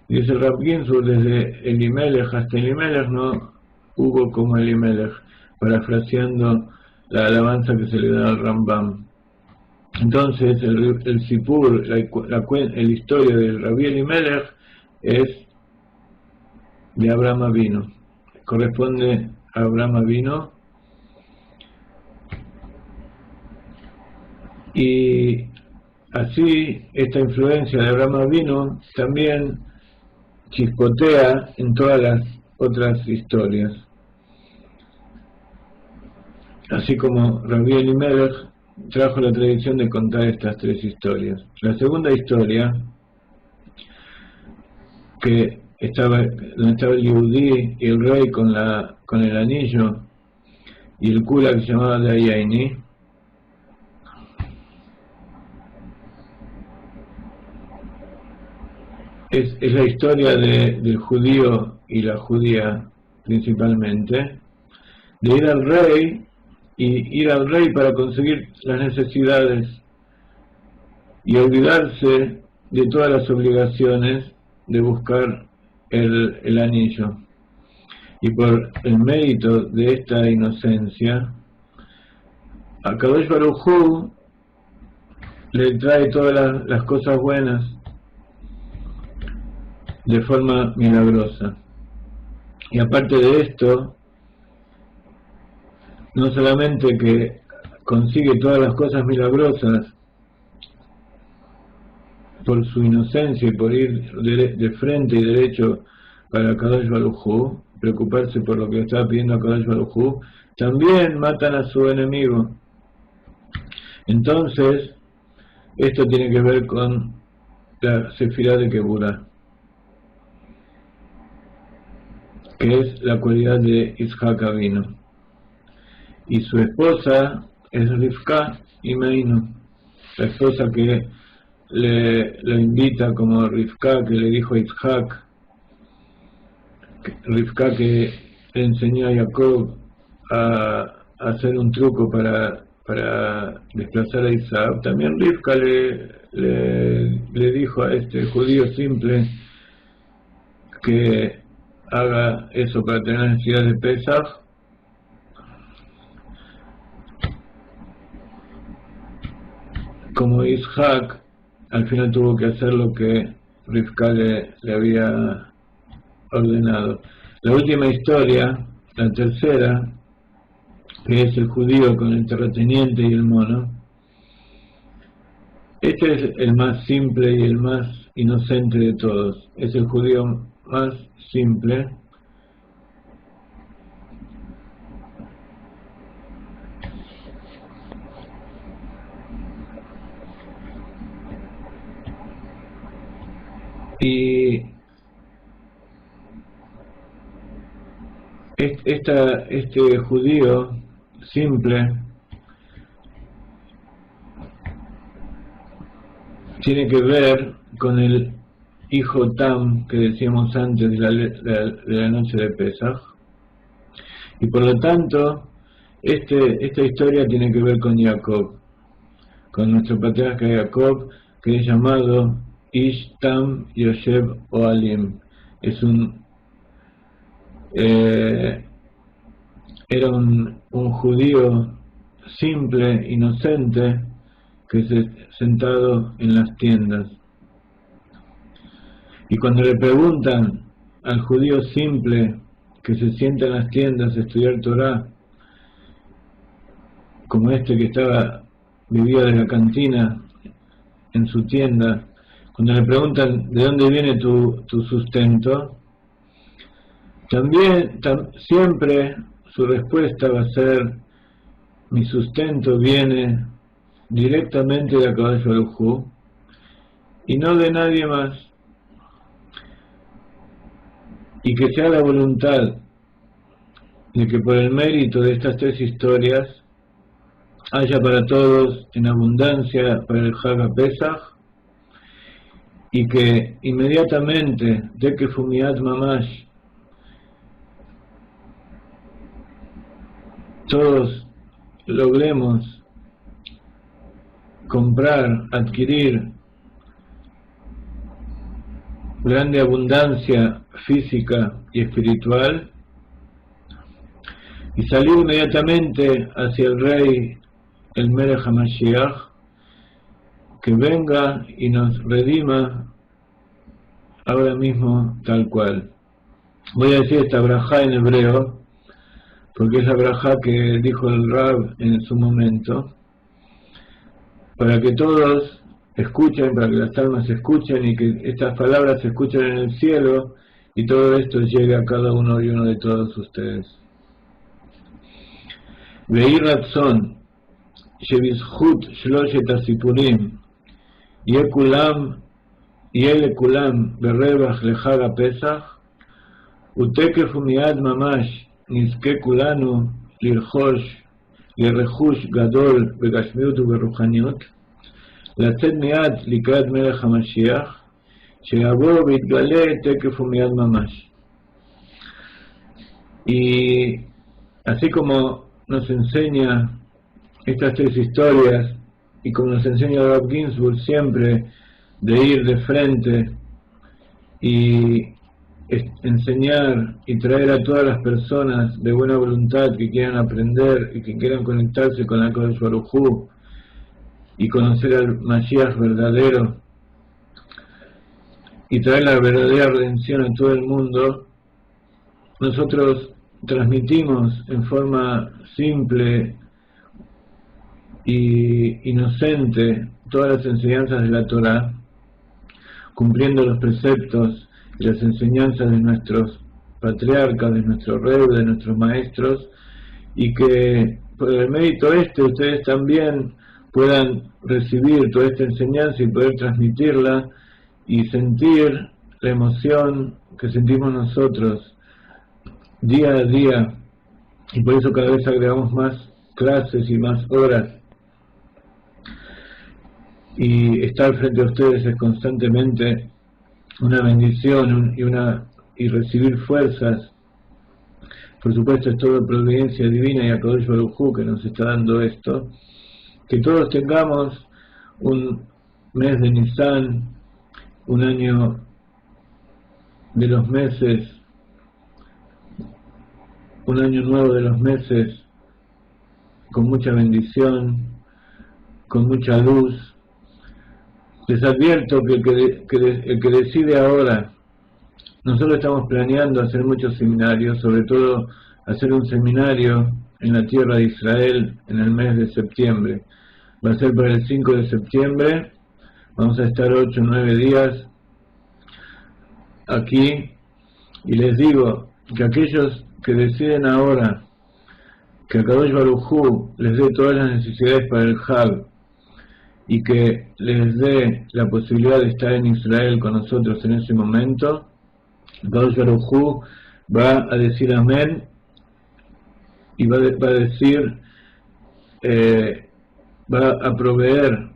Y dice Rav Ginsburg, desde Elimelech hasta Elimelech no hubo como Elimelech, parafraseando la alabanza que se le da al Rambam. Entonces el Sipur, la historia del Rabbi Elimelech es de Abraham Avinu, corresponde a Abraham Avinu, y así esta influencia de Abraham Avinu también chispotea en todas las otras historias, así como Rabbi Elimelech trajo la tradición de contar estas tres historias. La segunda historia, donde estaba el Yehudí y el rey con el anillo, y el cura que se llamaba Dayaini, es la historia del judío y la judía principalmente, de ir al rey para conseguir las necesidades y olvidarse de todas las obligaciones de buscar el anillo. Y por el mérito de esta inocencia, Akadosh Baruj Hu le trae todas las cosas buenas de forma milagrosa. Y aparte de esto, no solamente que consigue todas las cosas milagrosas por su inocencia y por ir de frente y derecho para Kadosh Baruj Hu, preocuparse por lo que estaba pidiendo a Kadosh Baruj Hu, también matan a su enemigo. Entonces, esto tiene que ver con la Sefirá de Keburah, que es la cualidad de Yitzhak Avinu. Y su esposa es Rivka Imeinu, la esposa que le invita como Rivka, que le dijo a Yitzhak, Rivka que le enseñó a Jacob a hacer un truco para desplazar a Isaac. También Rivka le dijo a este judío simple que haga eso para tener necesidad de Pesach. Como Isaac al final tuvo que hacer lo que Rivka le había ordenado. La última historia, la tercera, que es el judío con el terrateniente y el mono, este es el más simple y el más inocente de todos. Es el judío más simple, y este judío simple tiene que ver con el hijo Tam que decíamos antes de la noche de Pesach, y por lo tanto esta historia tiene que ver con Jacob, con nuestro patriarca Jacob, que es llamado Ish Tam Yoshev Oalim. Era un judío simple, inocente, que se sentado en las tiendas. Y cuando le preguntan al judío simple que se sienta en las tiendas a estudiar Torah, como este que vivía de la cantina en su tienda, cuando le preguntan de dónde viene tu sustento, siempre su respuesta va a ser: mi sustento viene directamente de Akadosh Baruj Hu y no de nadie más. Y que sea la voluntad de que por el mérito de estas tres historias haya para todos en abundancia para el Hag Pesach, y que inmediatamente de que Fumiat Mamash todos logremos comprar, adquirir grande abundancia física y espiritual y salir inmediatamente hacia el rey, el Melech HaMashiach, que venga y nos redima ahora mismo tal cual. Voy a decir esta brajá en hebreo, porque es la brajá que dijo el Rab en su momento, para que todos escuchen, para que las almas escuchen y que estas palabras se escuchen en el cielo y todo esto llegue a cada uno y uno de todos ustedes. Veí Ratzon, Shevizchut Shloshet Asipurim, Yekulam, Yelekulam, Berrebach Lechag HaPesach, Utekef Umiad Mamash, Nizke Kulanu, Lirchosh, Lirrechush Gadol, Begashmiut Uberruchaniut, לצאת מיד לקראת מלך המשיח, שיבוא ויתגלה תקף ומיד ממש. Y así como nos enseña estas tres historias, y como nos enseña Rav Ginsburg siempre, de ir de frente y enseñar y traer a todas las personas de buena voluntad que quieran aprender y que quieran conectarse con la Kadosh Baruj Hu, y conocer al Mashiach verdadero y traer la verdadera redención a todo el mundo, nosotros transmitimos en forma simple y inocente todas las enseñanzas de la Torá, cumpliendo los preceptos y las enseñanzas de nuestros patriarcas, de nuestros reyes, de nuestros maestros, y que por el mérito ustedes también puedan recibir toda esta enseñanza y poder transmitirla y sentir la emoción que sentimos nosotros día a día, y por eso cada vez agregamos más clases y más horas, y estar frente a ustedes es constantemente una bendición y recibir fuerzas. Por supuesto es toda providencia divina y HaKadosh Baruj Hu que nos está dando esto. Que todos tengamos un mes de Nisan, un año de los meses, un año nuevo de los meses, con mucha bendición, con mucha luz. Les advierto que el que decide ahora, nosotros estamos planeando hacer muchos seminarios, sobre todo hacer un seminario en la tierra de Israel en el mes de septiembre. Va a ser para el 5 de septiembre, vamos a estar 8 o 9 días aquí, y les digo que aquellos que deciden ahora que HaKadosh Baruj Hu les dé todas las necesidades para el Hag y que les dé la posibilidad de estar en Israel con nosotros en ese momento, HaKadosh Baruj Hu va a decir amén y va a decir va a proveer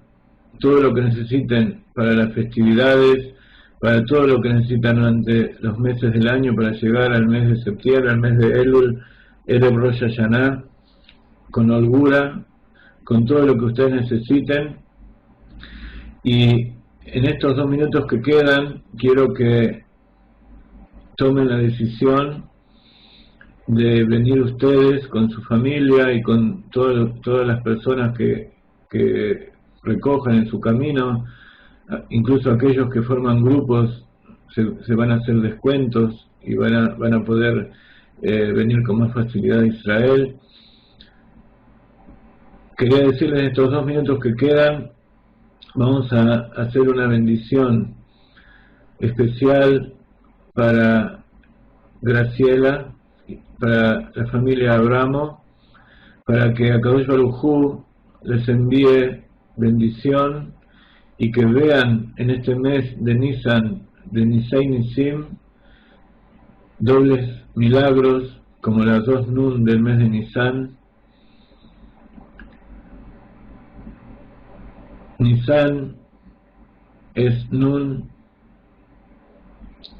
todo lo que necesiten para las festividades, para todo lo que necesitan durante los meses del año para llegar al mes de septiembre, al mes de Elul, Erev Rosh Hashanah, con holgura, con todo lo que ustedes necesiten. Y en estos 2 minutos que quedan, quiero que tomen la decisión de venir ustedes con su familia y con todas las personas que recojan en su camino, incluso aquellos que forman grupos, se van a hacer descuentos y van a poder venir con más facilidad a Israel. Quería decirles en estos 2 minutos que quedan, vamos a hacer una bendición especial para Graciela, para la familia Abramo, para que HaKadosh Baruj Hu les envíe bendición y que vean en este mes de Nisan, de Nisay Nisim, dobles milagros como las 2 Nun del mes de Nisan. Nisan es Nun,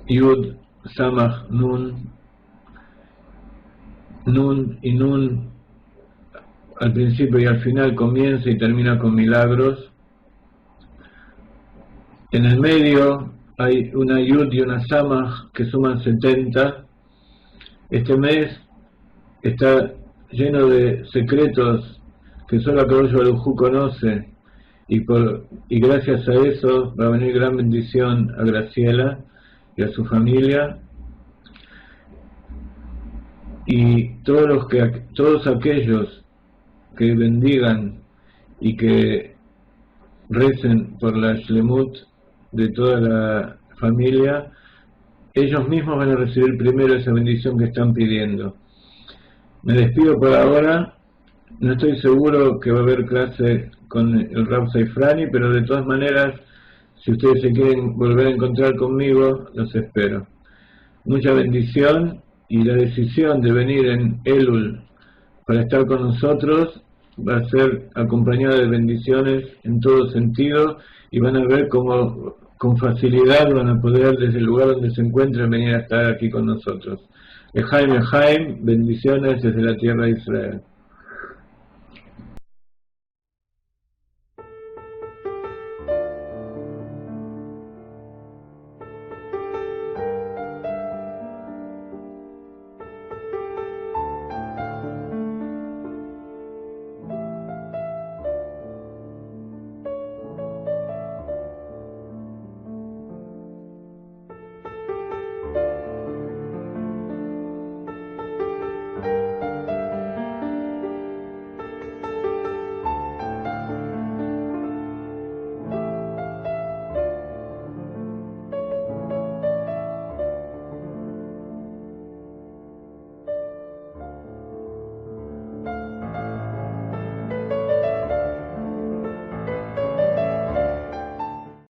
Yud, Samach, Nun. Nun y Nun al principio y al final comienza y termina con milagros, En el medio hay una Yud y una Samach que suman 70. Este mes está lleno de secretos que solo Akadosh Baruj Hu conoce, y gracias a eso va a venir gran bendición a Graciela y a su familia, y todos aquellos que bendigan y que recen por la Shlemut de toda la familia, ellos mismos van a recibir primero esa bendición que están pidiendo. Me despido por ahora. No estoy seguro que va a haber clase con el Rav Seifrani, pero de todas maneras, si ustedes se quieren volver a encontrar conmigo, los espero. Mucha bendición, y la decisión de venir en Elul para estar con nosotros va a ser acompañada de bendiciones en todo sentido, y van a ver cómo con facilidad van a poder, desde el lugar donde se encuentren, venir a estar aquí con nosotros. Ejaim, Ejaim, bendiciones desde la tierra de Israel.